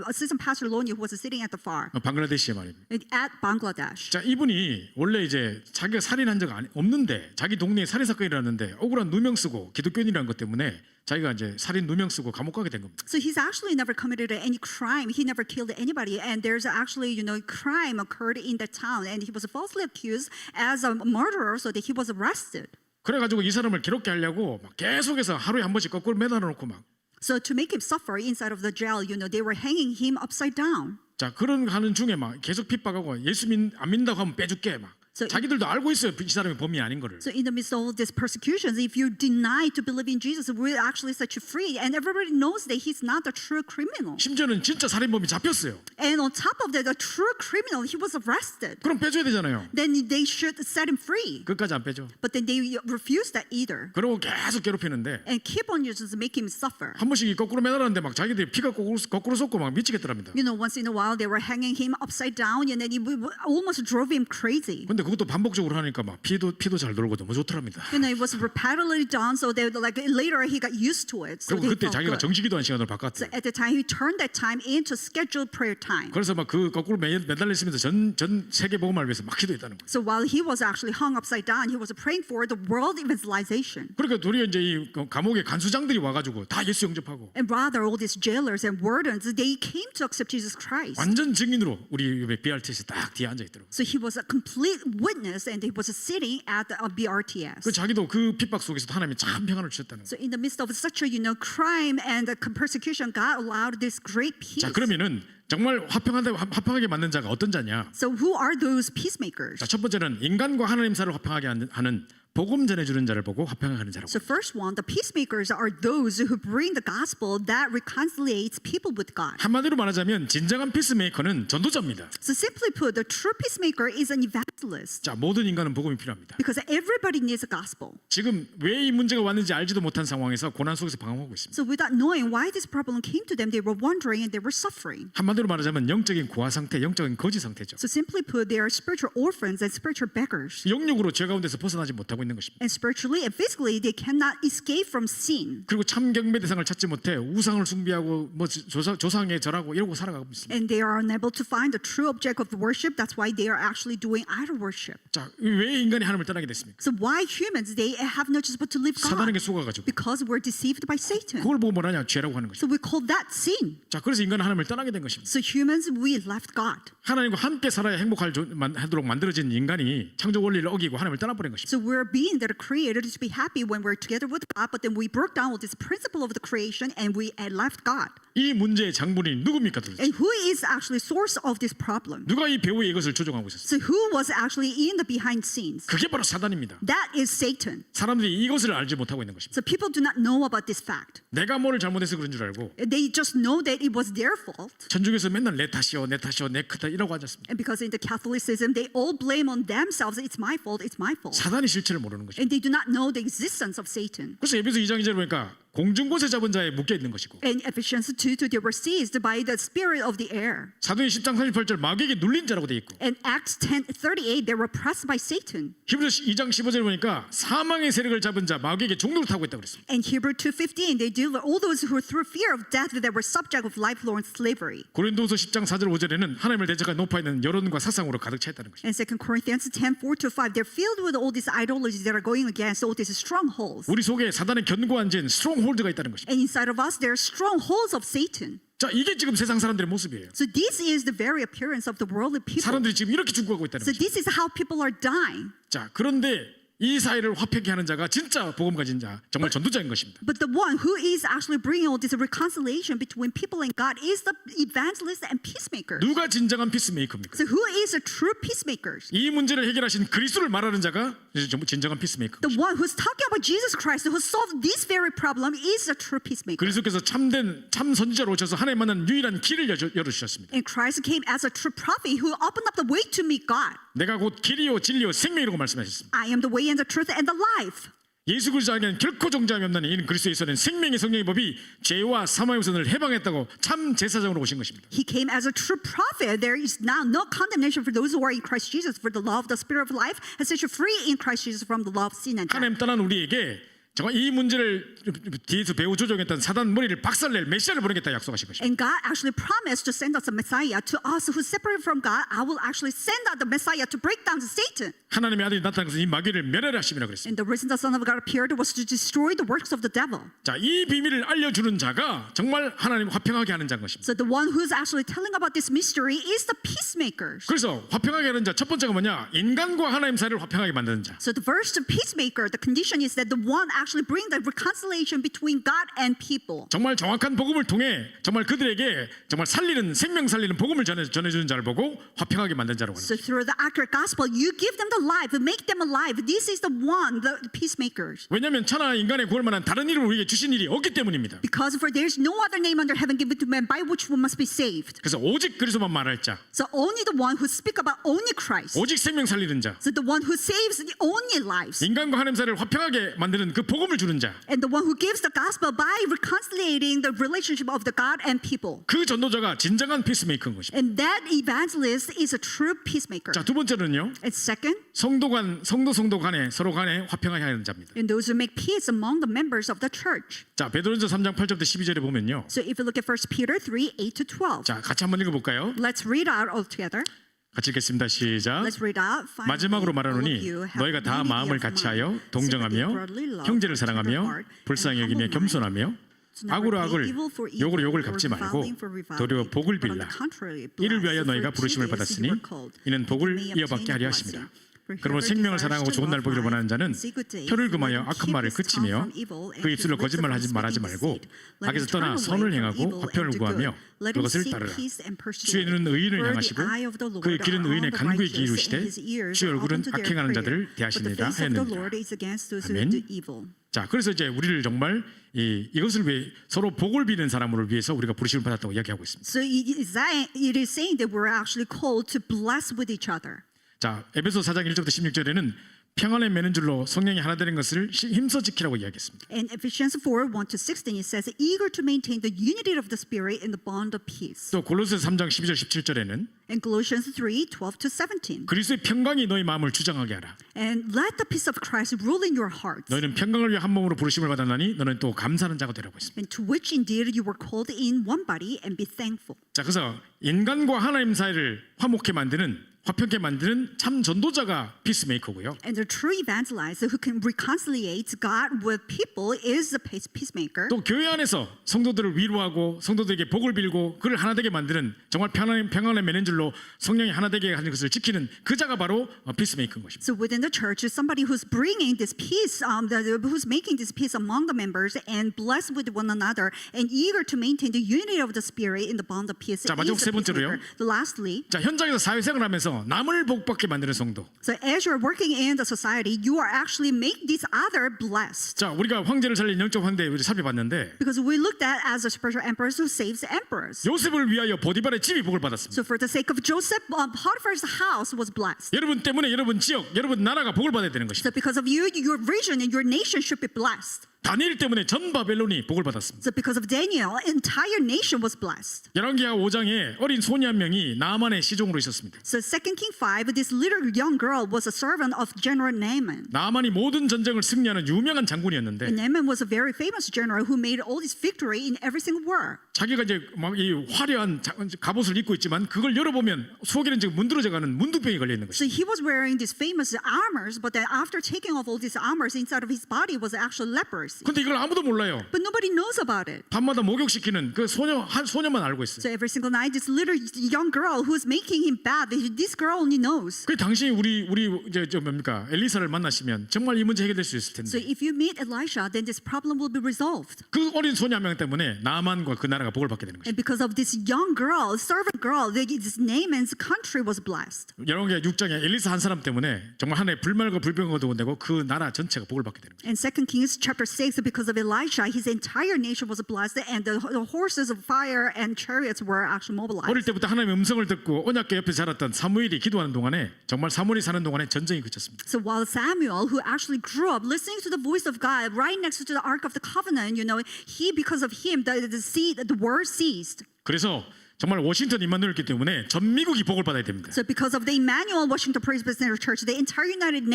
[SPEAKER 2] assistant pastor Loni who was sitting at the far
[SPEAKER 1] 방글라데시에 말입니다.
[SPEAKER 2] at Bangladesh.
[SPEAKER 1] 자, 이분이 원래 이제 자기가 살인한 적 없는데 자기 동네에 살인 사건이 일어났는데 억울한 누명 쓰고 기독교인이라는 것 때문에 자기가 이제 살인 누명 쓰고 감옥 가게 된 겁니다.
[SPEAKER 2] So he's actually never committed any crime. He never killed anybody. And there's actually, crime occurred in that town. And he was falsely accused as a murderer so that he was arrested.
[SPEAKER 1] 그래가지고 이 사람을 괴롭게 하려고 막 계속해서 하루에 한 번씩 거꾸로 매달아 놓고 막
[SPEAKER 2] So to make him suffer inside of the jail, they were hanging him upside down.
[SPEAKER 1] 자, 그런 하는 중에 막 계속 핍박하고 예수 안 믿는다고 하면 빼줄게 막
[SPEAKER 2] So
[SPEAKER 1] 자기들도 알고 있어요 이 사람이 범인이 아닌 거를.
[SPEAKER 2] So in the midst of all these persecutions, if you deny to believe in Jesus, we'll actually set you free. And everybody knows that he's not a true criminal.
[SPEAKER 1] 심지어는 진짜 살인범이 잡혔어요.
[SPEAKER 2] And on top of that, the true criminal, he was arrested.
[SPEAKER 1] 그럼 빼줘야 되잖아요.
[SPEAKER 2] Then they should set him free.
[SPEAKER 1] 끝까지 안 빼줘.
[SPEAKER 2] But then they refuse that either.
[SPEAKER 1] 그러고 계속 괴롭히는데
[SPEAKER 2] And keep on just making him suffer.
[SPEAKER 1] 한 번씩 거꾸로 매달았는데 막 자기들이 피가 거꾸로 솟고 막 미치겠더랍니다.
[SPEAKER 2] Once in a while, they were hanging him upside down, and then it almost drove him crazy.
[SPEAKER 1] 근데 그것도 반복적으로 하니까 막 피도 잘 돌고 너무 좋더랍니다.
[SPEAKER 2] It was repetitively done, so they later he got used to it. So
[SPEAKER 1] 그리고
[SPEAKER 2] they
[SPEAKER 1] 그때
[SPEAKER 2] felt
[SPEAKER 1] 자기가
[SPEAKER 2] good.
[SPEAKER 1] 정식기도한 시간을
[SPEAKER 2] So
[SPEAKER 1] 바꿨대요.
[SPEAKER 2] at the time, he turned that time into scheduled prayer time.
[SPEAKER 1] 그래서 막 그 거꾸로 매달려 있으면서 전 세계 복음을 위해서 막 기도했다는 거예요.
[SPEAKER 2] So while he was actually hung upside down, he was praying for the world evangelization.
[SPEAKER 1] 그러니까 도리어 이제 이 감옥에 간수장들이 와가지고 다 예수 영접하고
[SPEAKER 2] And rather, all these jailers and wardens, they came to accept Jesus Christ.
[SPEAKER 1] 완전 증인으로 우리 BRT에서 딱 뒤에 앉아 있더라고요.
[SPEAKER 2] So he was a complete witness, and he was sitting at the BRTS.
[SPEAKER 1] 그 자기도 그 핍박 속에서도 하나님이 참 평안을 주셨다는 거예요.
[SPEAKER 2] So in the midst of such a crime and the persecution, God allowed this great peace.
[SPEAKER 1] 자, 그러면은 정말 화평하게 만든 자가 어떤 자냐?
[SPEAKER 2] So who are those peacemakers?
[SPEAKER 1] 자, 첫 번째는 인간과 하나님 사이를 화평하게 하는 복음 전해주는 자를 보고 화평하는 자라고.
[SPEAKER 2] So first one, the peacemakers are those who bring the gospel that reconciliates people with God.
[SPEAKER 1] 한마디로 말하자면 진정한 피스메이커는 전도자입니다.
[SPEAKER 2] So simply put, the true peacemaker is an evangelist.
[SPEAKER 1] 자, 모든 인간은 복음이 필요합니다.
[SPEAKER 2] Because everybody needs a gospel.
[SPEAKER 1] 지금 왜 이 문제가 왔는지 알지도 못한 상황에서 고난 속에서 방황하고 있습니다.
[SPEAKER 2] So without knowing why this problem came to them, they were wondering and they were suffering.
[SPEAKER 1] 한마디로 말하자면 영적인 고아 상태, 영적인 거지 상태죠.
[SPEAKER 2] So simply put, they are spiritual orphans and spiritual beggars.
[SPEAKER 1] 영육으로 죄 가운데서 벗어나지 못하고 있는 것입니다.
[SPEAKER 2] And spiritually and physically, they cannot escape from sin.
[SPEAKER 1] 그리고 참 경배 대상을 찾지 못해 우상을 숭배하고 뭐 조상에 절하고 이러고 살아가고 있습니다.
[SPEAKER 2] And they are unable to find the true object of worship. That's why they are actually doing idol worship.
[SPEAKER 1] 자, 왜 인간이 하나님을 떠나게 됐습니까?
[SPEAKER 2] So why humans, they have no choice but to leave God?
[SPEAKER 1] 사단에게 속아가지고
[SPEAKER 2] Because we're deceived by Satan.
[SPEAKER 1] 그걸 보고 뭐라냐? 죄라고 하는 것입니다.
[SPEAKER 2] So we call that sin.
[SPEAKER 1] 자, 그래서 인간은 하나님을 떠나게 된 것입니다.
[SPEAKER 2] So humans, we left God.
[SPEAKER 1] 하나님과 함께 살아야 행복하도록 만들어진 인간이 창조 원리를 어기고 하나님을 떠나버린 것입니다.
[SPEAKER 2] So we're being that are created to be happy when we're together with God, but then we broke down with this principle of the creation and we had left God.
[SPEAKER 1] 이 문제의 장본인이 누굽니까 도대체?
[SPEAKER 2] And who is actually source of this problem?
[SPEAKER 1] 누가 이 배우의 이것을 조종하고 있었어요?
[SPEAKER 2] So who was actually in the behind scenes?
[SPEAKER 1] 그게 바로 사단입니다.
[SPEAKER 2] That is Satan.
[SPEAKER 1] 사람들이 이것을 알지 못하고 있는 것입니다.
[SPEAKER 2] So people do not know about this fact.
[SPEAKER 1] 내가 뭐를 잘못해서 그런 줄 알고
[SPEAKER 2] They just know that it was their fault.
[SPEAKER 1] 천주교에서 맨날 내 탓이요, 내 크다 이러고 앉았습니다.
[SPEAKER 2] And because in the Catholicism, they all blame on themselves. It's my fault. It's my fault.
[SPEAKER 1] 사단의 실체를 모르는 것입니다.
[SPEAKER 2] And they do not know the existence of Satan.
[SPEAKER 1] 그래서 에베소 2장 2절 보니까 공중 곳에 잡은 자에 묶여 있는 것이고
[SPEAKER 2] In Ephesians 2, they were seized by the spirit of the air.
[SPEAKER 1] 사도행 10장 38절 마귀에게 눌린 자라고 돼 있고
[SPEAKER 2] In Acts 10:38, they were oppressed by Satan.
[SPEAKER 1] 히브리서 2장 15절 보니까 사망의 세력을 잡은 자 마귀에게 종로를 타고 있다고 그랬습니다.
[SPEAKER 2] In Hebrew 2:15, they deal with all those who were through fear of death that were subject of lifelong slavery.
[SPEAKER 1] 고린도서 10장 4절 5절에는 하나님을 대적한 높아 있는 여론과 사상으로 가득 차 있다는 것입니다.
[SPEAKER 2] In 2 Corinthians 10:4-5, they're filled with all these ideologies that are going against all these strongholds.
[SPEAKER 1] 우리 속에 사단의 견고한 진 스트롱홀드가 있다는 것입니다.
[SPEAKER 2] And inside of us, there are strongholds of Satan.
[SPEAKER 1] 자, 이게 지금 세상 사람들의 모습이에요.
[SPEAKER 2] So this is the very appearance of the worldly people.
[SPEAKER 1] 사람들이 지금 이렇게 죽어가고 있다는
[SPEAKER 2] So
[SPEAKER 1] 것입니다.
[SPEAKER 2] this is how people are dying.
[SPEAKER 1] 자, 그런데 이 사회를 화평케 하는 자가 진짜 복음 가진 자, 정말 전도자인 것입니다.
[SPEAKER 2] But the one who is actually bringing all this reconciliation between people and God is the evangelist and peacemaker.
[SPEAKER 1] 누가 진정한 피스메이커입니까?
[SPEAKER 2] So who is a true peacemaker?
[SPEAKER 1] 이 문제를 해결하신 그리스도를 말하는 자가 진정한 피스메이커.
[SPEAKER 2] The one who's talking about Jesus Christ, who solved this very problem, is a true peacemaker.
[SPEAKER 1] 그리스도께서 참 선지자로 오셔서 하나님 만나는 유일한 길을 열어주셨습니다.
[SPEAKER 2] And Christ came as a true prophet who opened up the way to meet God.
[SPEAKER 1] 내가 곧 길이요 진리요 생명이라고 말씀하셨습니다.
[SPEAKER 2] I am the way and the truth and the life.
[SPEAKER 1] 예수 그리스도 안에는 결코 정죄함이 없나니 이는 그리스도에서는 생명의 성령의 법이 죄와 사망의 우선을 해방했다고 참 제사장으로 오신 것입니다.
[SPEAKER 2] He came as a true prophet. There is now no condemnation for those who are in Christ Jesus, for the law of the Spirit of life has set you free in Christ Jesus from the law of sin and death.
[SPEAKER 1] 하나님 떠난 우리에게 정말 이 문제를 뒤에서 배후 조종했던 사단 머리를 박살낼 메시아를 보내겠다 약속하신 것입니다.
[SPEAKER 2] And God actually promised to send us a Messiah. To us who separate from God, I will actually send out the Messiah to break down Satan.
[SPEAKER 1] 하나님의 아들이 나타나서 이 마귀를 멸하려 하심이라 그랬습니다.
[SPEAKER 2] And the reason the Son of God appeared was to destroy the works of the devil.
[SPEAKER 1] 자, 이 비밀을 알려주는 자가 정말 하나님 화평하게 하는 자인 것입니다.
[SPEAKER 2] So the one who's actually telling about this mystery is the peacemakers.
[SPEAKER 1] 그래서 화평하게 하는 자 첫 번째가 뭐냐? 인간과 하나님 사이를 화평하게 만드는 자.
[SPEAKER 2] So the first peacemaker, the condition is that the one actually bring the reconciliation between God and people.
[SPEAKER 1] 정말 정확한 복음을 통해 정말 그들에게 정말 살리는 생명 살리는 복음을 전해주는 자를 보고 화평하게 만든 자라고 하는
[SPEAKER 2] So through the accurate gospel, you give them the life, make them alive. This is the one, the peacemakers.
[SPEAKER 1] 왜냐하면 천하 인간의 구할 만한 다른 이름을 우리에게 주신 일이 없기 때문입니다.
[SPEAKER 2] Because for there is no other name under heaven given to man by which one must be saved.
[SPEAKER 1] 그래서 오직 그리스도만 말할 자,
[SPEAKER 2] So only the one who speak about only Christ.
[SPEAKER 1] 오직 생명 살리는 자,
[SPEAKER 2] So the one who saves the only lives.
[SPEAKER 1] 인간과 하나님 사이를 화평하게 만드는 그 복음을 주는 자,
[SPEAKER 2] And the one who gives the gospel by reconciliating the relationship of the God and people.
[SPEAKER 1] 그 전도자가 진정한 피스메이커인 것입니다.
[SPEAKER 2] And that evangelist is a true peacemaker.
[SPEAKER 1] 자, 두 번째는요,
[SPEAKER 2] And second,
[SPEAKER 1] 성도 간에 서로 간에 화평하게 하는 자입니다.
[SPEAKER 2] and those who make peace among the members of the church.
[SPEAKER 1] 자, 베드로전서 3장 8절부터 12절에 보면요,
[SPEAKER 2] So if you look at 1 Peter 3, 8 to 12.
[SPEAKER 1] 자, 같이 한번 읽어볼까요?
[SPEAKER 2] Let's read out all together.
[SPEAKER 1] 같이 읽겠습니다. 시작.
[SPEAKER 2] Let's read out. Finally,
[SPEAKER 1] 마지막으로
[SPEAKER 2] all of
[SPEAKER 1] 말하노니
[SPEAKER 2] you have
[SPEAKER 1] 너희가 다
[SPEAKER 2] unity
[SPEAKER 1] 마음을
[SPEAKER 2] of
[SPEAKER 1] 같이하여
[SPEAKER 2] mind,
[SPEAKER 1] 동정하며
[SPEAKER 2] sympathy, brotherly love,
[SPEAKER 1] 형제를
[SPEAKER 2] tender
[SPEAKER 1] 사랑하며
[SPEAKER 2] heart,
[SPEAKER 1] 불쌍히
[SPEAKER 2] and
[SPEAKER 1] 여기며
[SPEAKER 2] humble mind.
[SPEAKER 1] 겸손하며
[SPEAKER 2] To never
[SPEAKER 1] 악으로
[SPEAKER 2] pay
[SPEAKER 1] 악을
[SPEAKER 2] evil for evil,
[SPEAKER 1] 욕으로 욕을
[SPEAKER 2] or
[SPEAKER 1] 갚지 말고
[SPEAKER 2] reviling for reviling,
[SPEAKER 1] 도리어 복을
[SPEAKER 2] but on
[SPEAKER 1] 빌라.
[SPEAKER 2] the contrary,
[SPEAKER 1] 이를
[SPEAKER 2] bless.
[SPEAKER 1] 위하여
[SPEAKER 2] For
[SPEAKER 1] 너희가
[SPEAKER 2] to
[SPEAKER 1] 부르심을
[SPEAKER 2] this you
[SPEAKER 1] 받았으니
[SPEAKER 2] were called,
[SPEAKER 1] 이는
[SPEAKER 2] that
[SPEAKER 1] 복을
[SPEAKER 2] you may
[SPEAKER 1] 이어받게
[SPEAKER 2] obtain
[SPEAKER 1] 하려
[SPEAKER 2] the
[SPEAKER 1] 하심이라.
[SPEAKER 2] blessing. For
[SPEAKER 1] 그러므로
[SPEAKER 2] whoever
[SPEAKER 1] 생명을
[SPEAKER 2] desires
[SPEAKER 1] 사랑하고
[SPEAKER 2] to
[SPEAKER 1] 좋은 날
[SPEAKER 2] love
[SPEAKER 1] 보기를
[SPEAKER 2] life
[SPEAKER 1] 원하는 자는
[SPEAKER 2] and see good days,
[SPEAKER 1] 혀를
[SPEAKER 2] let
[SPEAKER 1] 금하여
[SPEAKER 2] him
[SPEAKER 1] 악한
[SPEAKER 2] keep
[SPEAKER 1] 말을
[SPEAKER 2] his tongue
[SPEAKER 1] 그치며
[SPEAKER 2] from evil, and
[SPEAKER 1] 그
[SPEAKER 2] his
[SPEAKER 1] 입술로
[SPEAKER 2] lips
[SPEAKER 1] 거짓말
[SPEAKER 2] from
[SPEAKER 1] 하지 말하지
[SPEAKER 2] speaking
[SPEAKER 1] 말고
[SPEAKER 2] deceit. Let him
[SPEAKER 1] 악에서
[SPEAKER 2] turn
[SPEAKER 1] 떠나
[SPEAKER 2] away
[SPEAKER 1] 선을
[SPEAKER 2] from
[SPEAKER 1] 행하고
[SPEAKER 2] evil and
[SPEAKER 1] 화평을
[SPEAKER 2] do
[SPEAKER 1] 구하며
[SPEAKER 2] good. Let him
[SPEAKER 1] 그것을
[SPEAKER 2] seek
[SPEAKER 1] 따르라.
[SPEAKER 2] peace and pursue
[SPEAKER 1] 주의
[SPEAKER 2] it.
[SPEAKER 1] 눈은 의인을
[SPEAKER 2] For the
[SPEAKER 1] 향하시고
[SPEAKER 2] eye of the Lord
[SPEAKER 1] 그의 길은
[SPEAKER 2] are
[SPEAKER 1] 의인의
[SPEAKER 2] on the
[SPEAKER 1] 간구에
[SPEAKER 2] righteous,
[SPEAKER 1] 기울이시되
[SPEAKER 2] and his ears
[SPEAKER 1] 주의
[SPEAKER 2] are
[SPEAKER 1] 얼굴은
[SPEAKER 2] open to their
[SPEAKER 1] 악행하는 자들을
[SPEAKER 2] prayer. But the
[SPEAKER 1] 대하시느라
[SPEAKER 2] face of the
[SPEAKER 1] 하였느니라.
[SPEAKER 2] Lord is against those who
[SPEAKER 1] 아멘.
[SPEAKER 2] do evil.
[SPEAKER 1] 자, 그래서 이제 우리를 정말 이것을 위해 서로 복을 비는 사람으로 위해서 우리가 부르심을 받았다고 이야기하고 있습니다.
[SPEAKER 2] So it is saying that we're actually called to bless with each other.
[SPEAKER 1] 자, 에베소 4장 1절부터 16절에는 평안에 매는 줄로 성령이 하나 되는 것을 힘써 지키라고 이야기했습니다.
[SPEAKER 2] In Ephesians 4, 1 to 16, it says, eager to maintain the unity of the Spirit in the bond of peace.
[SPEAKER 1] 또 골로새서 3장 12절 17절에는
[SPEAKER 2] In Colossians 3, 12 to 17.
[SPEAKER 1] 그리스도의 평강이 너희 마음을 주장하게 하라.
[SPEAKER 2] And let the peace of Christ rule in your hearts.
[SPEAKER 1] 너희는 평강을 위해 한 몸으로 부르심을 받았나니 너는 또 감사하는 자가 되라고 했습니다.
[SPEAKER 2] And to which indeed you were called in one body, and be thankful.
[SPEAKER 1] 자, 그래서 인간과 하나님 사이를 화목케 만드는 화평케 만드는 참 전도자가 피스메이커고요.
[SPEAKER 2] And the true evangelizer who can reconciliate God with people is the peacemaker.
[SPEAKER 1] 또 교회 안에서 성도들을 위로하고 성도들에게 복을 빌고 그를 하나 되게 만드는 정말 평안의 매는 줄로 성령이 하나 되게 하는 것을 지키는 그 자가 바로 피스메이커인 것입니다.
[SPEAKER 2] So within the church is somebody who's bringing this peace, who's making this peace among the members and blessed with one another and eager to maintain the unity of the Spirit in the bond of peace.
[SPEAKER 1] 자, 마지막 세 번째로요.
[SPEAKER 2] Lastly,
[SPEAKER 1] 자, 현장에서 사회생활하면서 남을 복받게 만드는 성도.
[SPEAKER 2] so as you're working in the society, you are actually make this other blessed.
[SPEAKER 1] 자, 우리가 황제를 살린 영적 황제 우리 살펴봤는데
[SPEAKER 2] Because we looked at as a spiritual emperor who saves emperors.
[SPEAKER 1] 요셉을 위하여 보디발의 집이 복을 받았습니다.
[SPEAKER 2] So for the sake of Joseph, Potiphar's house was blessed.
[SPEAKER 1] 여러분 때문에 여러분 지역, 여러분 나라가 복을 받아야 되는 것입니다.
[SPEAKER 2] So because of you, your region and your nation should be blessed.
[SPEAKER 1] 다니엘 때문에 전 바벨론이 복을 받았습니다.
[SPEAKER 2] So because of Daniel, entire nation was blessed.
[SPEAKER 1] 열왕기하 5장에 어린 소녀 한 명이 나만의 시종으로 있었습니다.
[SPEAKER 2] So 2 King 5, this little young girl was a servant of General Naaman.
[SPEAKER 1] 나만이 모든 전쟁을 승리하는 유명한 장군이었는데
[SPEAKER 2] And Naaman was a very famous general who made all this victory in every single war.
[SPEAKER 1] 자기가 이제 막 이 화려한 갑옷을 입고 있지만 그걸 열어보면 속에는 지금 문드러져가는 문두병이 걸려 있는
[SPEAKER 2] So
[SPEAKER 1] 것입니다.
[SPEAKER 2] he was wearing these famous armors, but then after taking off all these armors, inside of his body was actual lepers. controversy.
[SPEAKER 1] 근데 이걸 아무도 몰라요.
[SPEAKER 2] But nobody knows about it.
[SPEAKER 1] 밤마다 목욕시키는 그 한 소녀만 알고 있어요.
[SPEAKER 2] So every single night, this little young girl who's making him bath, this girl only knows.
[SPEAKER 1] 그 당신이 우리 이제 저 뭡니까 엘리사를 만나시면 정말 이 문제 해결될 수 있을
[SPEAKER 2] So
[SPEAKER 1] 텐데
[SPEAKER 2] if you meet Elisha, then this problem will be resolved.
[SPEAKER 1] 그 어린 소녀 한 명 때문에 나만과 그 나라가 복을 받게 되는 것입니다.
[SPEAKER 2] And because of this young girl, servant girl, this Naaman's country was blessed.
[SPEAKER 1] 여러분의 6장에 엘리사 한 사람 때문에 정말 하나의 불말과 불병을 거두고 그 나라 전체가 복을 받게 되는 거예요.
[SPEAKER 2] In 2 Kings chapter 6, because of Elisha, his entire nation was blessed, and the horses of fire and chariots were actually mobilized.
[SPEAKER 1] 어릴 때부터 하나님의 음성을 듣고 언약궤 옆에 자랐던 사무엘이 기도하는 동안에 정말 사무엘이 사는 동안에 전쟁이 그쳤습니다.
[SPEAKER 2] So while Samuel, who actually grew up listening to the voice of God right next to the Ark of the Covenant, because of him, the war ceased.
[SPEAKER 1] 그래서 정말 워싱턴 임마누엘이기 때문에 전 미국이 복을 받아야 됩니다.
[SPEAKER 2] So because of the Emmanuel Washington Presbyterian Church, the entire United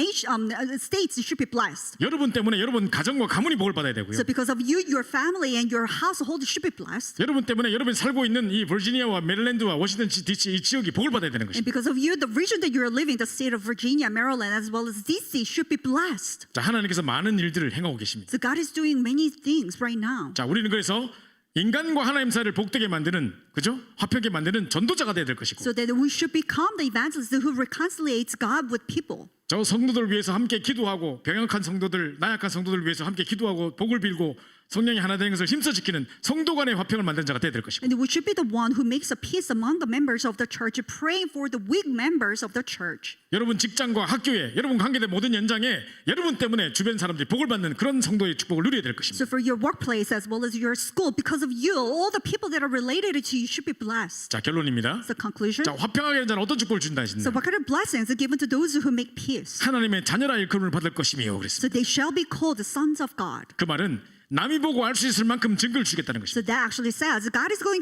[SPEAKER 2] States should be blessed.
[SPEAKER 1] 여러분 때문에 여러분 가정과 가문이 복을 받아야 되고요.
[SPEAKER 2] So because of you, your family and your household should be blessed.
[SPEAKER 1] 여러분 때문에 여러분이 살고 있는 이 버지니아와 메릴랜드와 워싱턴 DC 이 지역이 복을 받아야 되는
[SPEAKER 2] And
[SPEAKER 1] 것입니다.
[SPEAKER 2] because of you, the region that you're living, the state of Virginia, Maryland, as well as DC, should be blessed.
[SPEAKER 1] 자, 하나님께서 많은 일들을 행하고 계십니다.
[SPEAKER 2] So God is doing many things right now.
[SPEAKER 1] 자, 우리는 그래서 인간과 하나님 사이를 복되게 만드는 그죠? 화평하게 만드는 전도자가 되어야 될 것이고
[SPEAKER 2] So that we should become the evangelists who reconciliates God with people.
[SPEAKER 1] 저 성도들 위해서 함께 기도하고 병약한 성도들, 나약한 성도들 위해서 함께 기도하고 복을 빌고 성령이 하나 되는 것을 힘써 지키는 성도 간의 화평을 만드는 자가 되어야 될 것이고
[SPEAKER 2] And we should be the one who makes a peace among the members of the church, praying for the weak members of the church.
[SPEAKER 1] 여러분 직장과 학교에 여러분 관계된 모든 연장에 여러분 때문에 주변 사람들이 복을 받는 그런 성도의 축복을 누려야 될 것입니다.
[SPEAKER 2] So for your workplace as well as your school, because of you, all the people that are related to you should be blessed.
[SPEAKER 1] 자, 결론입니다.
[SPEAKER 2] So conclusion.
[SPEAKER 1] 자, 화평하게 하는 자는 어떤 축복을 준다
[SPEAKER 2] So
[SPEAKER 1] 하신다.
[SPEAKER 2] what kind of blessings are given to those who make peace?
[SPEAKER 1] 하나님의 자녀라 일컬음을 받을 것이며
[SPEAKER 2] So
[SPEAKER 1] 그랬습니다.
[SPEAKER 2] they shall be called the sons of God.
[SPEAKER 1] 그 말은 남이 보고 알 수 있을 만큼 증거를 주겠다는
[SPEAKER 2] So
[SPEAKER 1] 것입니다.
[SPEAKER 2] that actually says God is going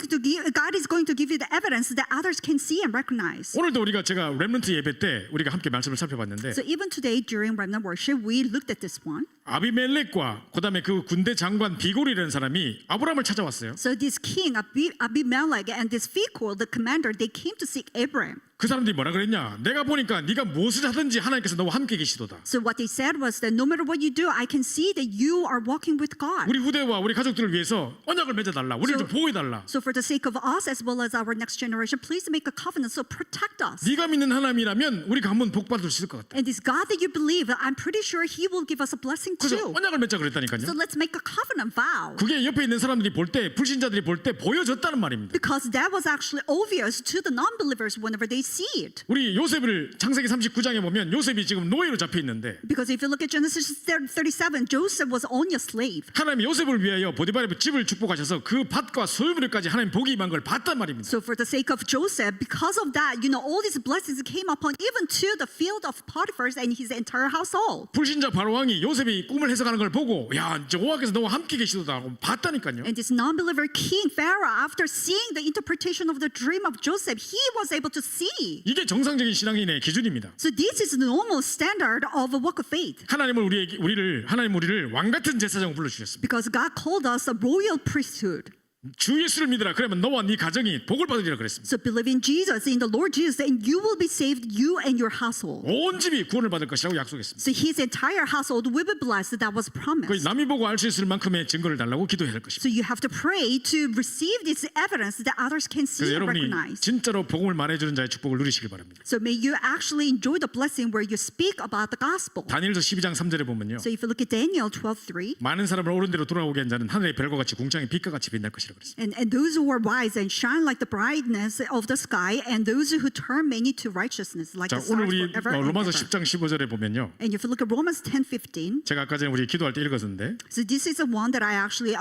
[SPEAKER 2] to give you the evidence that others can see and recognize.
[SPEAKER 1] 오늘도 제가 렘넌트 예배 때 우리가 함께 말씀을 살펴봤는데
[SPEAKER 2] So even today during remnant worship, we looked at this one.
[SPEAKER 1] 아비멜렉과 그다음에 그 군대 장관 비골이라는 사람이 아브라함을 찾아왔어요.
[SPEAKER 2] So this king Abimelech and this Phicol, the commander, they came to seek Abraham.
[SPEAKER 1] 그 사람들이 뭐라 그랬냐? 내가 보니까 네가 무엇을 하든지 하나님께서 너와 함께 계시도다.
[SPEAKER 2] So what they said was that no matter what you do, I can see that you are walking with God.
[SPEAKER 1] 우리 후대와 우리 가족들을 위해서 언약을 맺어달라. 우리를 좀 보호해달라.
[SPEAKER 2] So for the sake of us as well as our next generation, please make a covenant. So protect us.
[SPEAKER 1] 네가 믿는 하나님이라면 우리가 한번 복 받을 수 있을 것 같다.
[SPEAKER 2] And this God that you believe, I'm pretty sure He will give us a blessing
[SPEAKER 1] 그래서
[SPEAKER 2] too.
[SPEAKER 1] 언약을 맺자 그랬다니까요.
[SPEAKER 2] So let's make a covenant vow.
[SPEAKER 1] 그게 옆에 있는 사람들이 볼 때, 불신자들이 볼 때 보여졌다는 말입니다.
[SPEAKER 2] Because that was actually obvious to the non-believers whenever they see it.
[SPEAKER 1] 우리 요셉을 창세기 39장에 보면 요셉이 지금 노예로 잡혀 있는데
[SPEAKER 2] Because if you look at Genesis 37, Joseph was only a slave.
[SPEAKER 1] 하나님이 요셉을 위하여 보디발의 집을 축복하셔서 그 밭과 소유물까지 하나님 복이 임한 걸 봤단 말입니다.
[SPEAKER 2] So for the sake of Joseph, because of that, all these blessings came upon even to the field of Potiphar and his entire household.
[SPEAKER 1] 불신자 바로 왕이 요셉이 꿈을 해석하는 걸 보고 야, 여호와께서 너와 함께 계시도다 하고 봤다니까요.
[SPEAKER 2] And this non-believer king Pharaoh, after seeing the interpretation of the dream of Joseph, he was able to see.
[SPEAKER 1] 이게 정상적인 신앙인의 기준입니다.
[SPEAKER 2] So this is the normal standard of a walk of faith.
[SPEAKER 1] 하나님 우리를 왕 같은 제사장으로 불러 주셨습니다.
[SPEAKER 2] Because God called us a royal priesthood.
[SPEAKER 1] 주 예수를 믿으라. 그러면 너와 네 가정이 복을 받으리라 그랬습니다.
[SPEAKER 2] So believe in Jesus, in the Lord Jesus, and you will be saved, you and your household.
[SPEAKER 1] 온 집이 구원을 받을 것이라고 약속했습니다.
[SPEAKER 2] So his entire household will be blessed. That was
[SPEAKER 1] 그
[SPEAKER 2] promised.
[SPEAKER 1] 남이 보고 알 수 있을 만큼의 증거를 달라고 기도해야 할 것입니다.
[SPEAKER 2] So you have to pray to receive this evidence that others can see
[SPEAKER 1] 그래서
[SPEAKER 2] and
[SPEAKER 1] 여러분이
[SPEAKER 2] recognize.
[SPEAKER 1] 진짜로 복음을 말해주는 자의 축복을 누리시길 바랍니다.
[SPEAKER 2] So may you actually enjoy the blessing where you speak about the gospel.
[SPEAKER 1] 다니엘서 12장 3절에 보면요.
[SPEAKER 2] So if you look at Daniel 12:3,
[SPEAKER 1] 많은 사람을 옳은 대로 돌아오게 한 자는 하늘의 별과 같이 궁창의 빛과 같이 빛날 것이라고 그랬습니다.
[SPEAKER 2] and those who are wise and shine like the brightness of the sky, and those who turn many to righteousness like
[SPEAKER 1] 자,
[SPEAKER 2] the
[SPEAKER 1] 오늘
[SPEAKER 2] stars
[SPEAKER 1] 우리
[SPEAKER 2] forever and
[SPEAKER 1] 로마서
[SPEAKER 2] ever.
[SPEAKER 1] 10장 15절에 보면요.
[SPEAKER 2] And if you look at Romans 10:15,
[SPEAKER 1] 제가 아까 전에 우리 기도할 때 읽었는데
[SPEAKER 2] so this is the one that I actually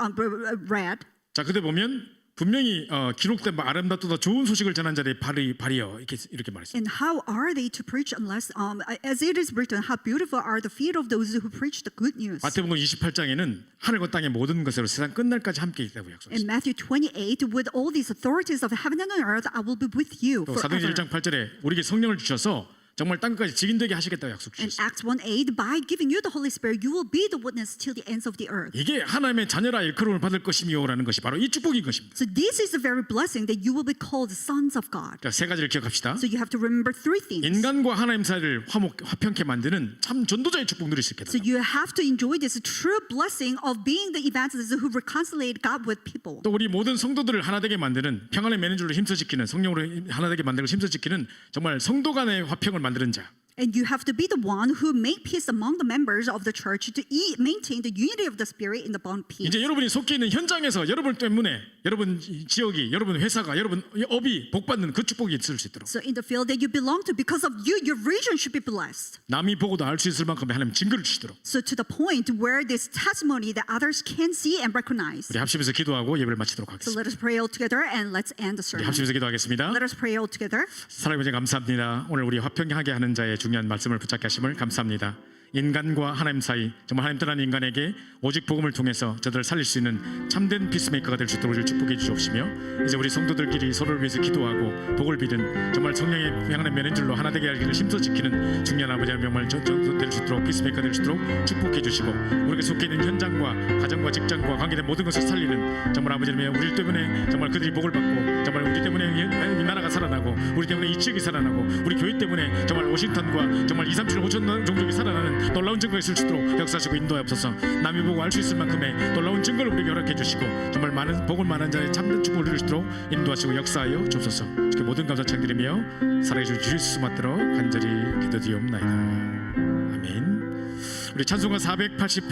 [SPEAKER 2] read.
[SPEAKER 1] 자, 그때 보면 분명히 기록된 아름답도다 좋은 소식을 전한 자들의 발이여 이렇게 말했습니다.
[SPEAKER 2] And how are they to preach unless, as it is written, how beautiful are the feet of those who preach the good news.
[SPEAKER 1] 마태복음 28장에는 하늘과 땅의 모든 것으로 세상 끝날까지 함께 있다고
[SPEAKER 2] In
[SPEAKER 1] 약속했습니다.
[SPEAKER 2] Matthew 28, with all these authorities of heaven and earth, I will be with you
[SPEAKER 1] 또 사도행전
[SPEAKER 2] forever.
[SPEAKER 1] 1장 8절에 우리에게 성령을 주셔서 정말 땅끝까지 직인되게 하시겠다고 약속
[SPEAKER 2] In
[SPEAKER 1] 주셨습니다.
[SPEAKER 2] Acts 1:8, by giving you the Holy Spirit, you will be the witness till the ends of the earth.
[SPEAKER 1] 이게 하나님의 자녀라 일컬음을 받을 것이며라는 것이 바로 이 축복인 것입니다.
[SPEAKER 2] So this is the very blessing that you will be called sons of God.
[SPEAKER 1] 자, 세 가지를 기억합시다.
[SPEAKER 2] So you have to remember three things.
[SPEAKER 1] 인간과 하나님 사이를 화평케 만드는 참 전도자의 축복 누릴 수 있게
[SPEAKER 2] So
[SPEAKER 1] 됩니다.
[SPEAKER 2] you have to enjoy this true blessing of being the evangelist who reconciliate God with people.
[SPEAKER 1] 또 우리 모든 성도들을 하나 되게 만드는 평안의 매니저로 힘써지키는 성령으로 하나 되게 만들고 힘써지키는 정말 성도 간의 화평을 만드는 자.
[SPEAKER 2] And you have to be the one who make peace among the members of the church to maintain the unity of the spirit in the bond peace.
[SPEAKER 1] 이제 여러분이 속해 있는 현장에서 여러분 때문에 여러분 지역이 여러분 회사가 여러분 업이 복받는 그 축복이 있을 수 있도록
[SPEAKER 2] So in the field that you belong to, because of you, your region should be blessed.
[SPEAKER 1] 남이 보고도 알 수 있을 만큼 하나님 증거를 주시도록
[SPEAKER 2] So to the point where this testimony that others can see and recognize.
[SPEAKER 1] 우리 합심해서 기도하고 예배를 마치도록
[SPEAKER 2] So
[SPEAKER 1] 하겠습니다.
[SPEAKER 2] let us pray all together and let's end the
[SPEAKER 1] 우리
[SPEAKER 2] sermon.
[SPEAKER 1] 합심해서 기도하겠습니다.
[SPEAKER 2] Let us pray all together.
[SPEAKER 1] 사랑해 감사합니다. 오늘 우리 화평하게 하는 자의 중요한 말씀을 붙잡게 하심을 감사합니다. 인간과 하나님 사이 정말 하나님 떠난 인간에게 오직 복음을 통해서 저들을 살릴 수 있는 참된 피스메이커가 될 수 있도록 우리를 축복해 주시옵시며 이제 우리 성도들끼리 서로를 위해서 기도하고 복을 빌은 정말 성령의 향하는 면인줄로 하나 되게 하기를 힘써 지키는 중요한 아버지의 명말 될 수 있도록 피스메이커 될 수 있도록 축복해 주시고 우리가 속해 있는 현장과 가정과 직장과 관계된 모든 것을 살리는 정말 아버지의 우리 때문에 정말 그들이 복을 받고 정말 우리 때문에 이 나라가 살아나고 우리 때문에 이 지역이 살아나고 우리 교회 때문에 정말 워싱턴과 정말 2, 3, 7, 5천 종족이 살아나는 놀라운 증거가 있을 수 있도록 역사하시고 인도하옵소서. 남이 보고 알 수 있을 만큼의 놀라운 증거를 우리에게 허락해 주시고 정말 많은 복을 많은 자의 참된 축복을 누릴 수 있도록 인도하시고 역사하여 주옵소서. 이렇게 모든 감사 찬드리며 살아계신 주 예수 받들어 간절히 기도드리옵나이다. 아멘. 우리 찬송가 488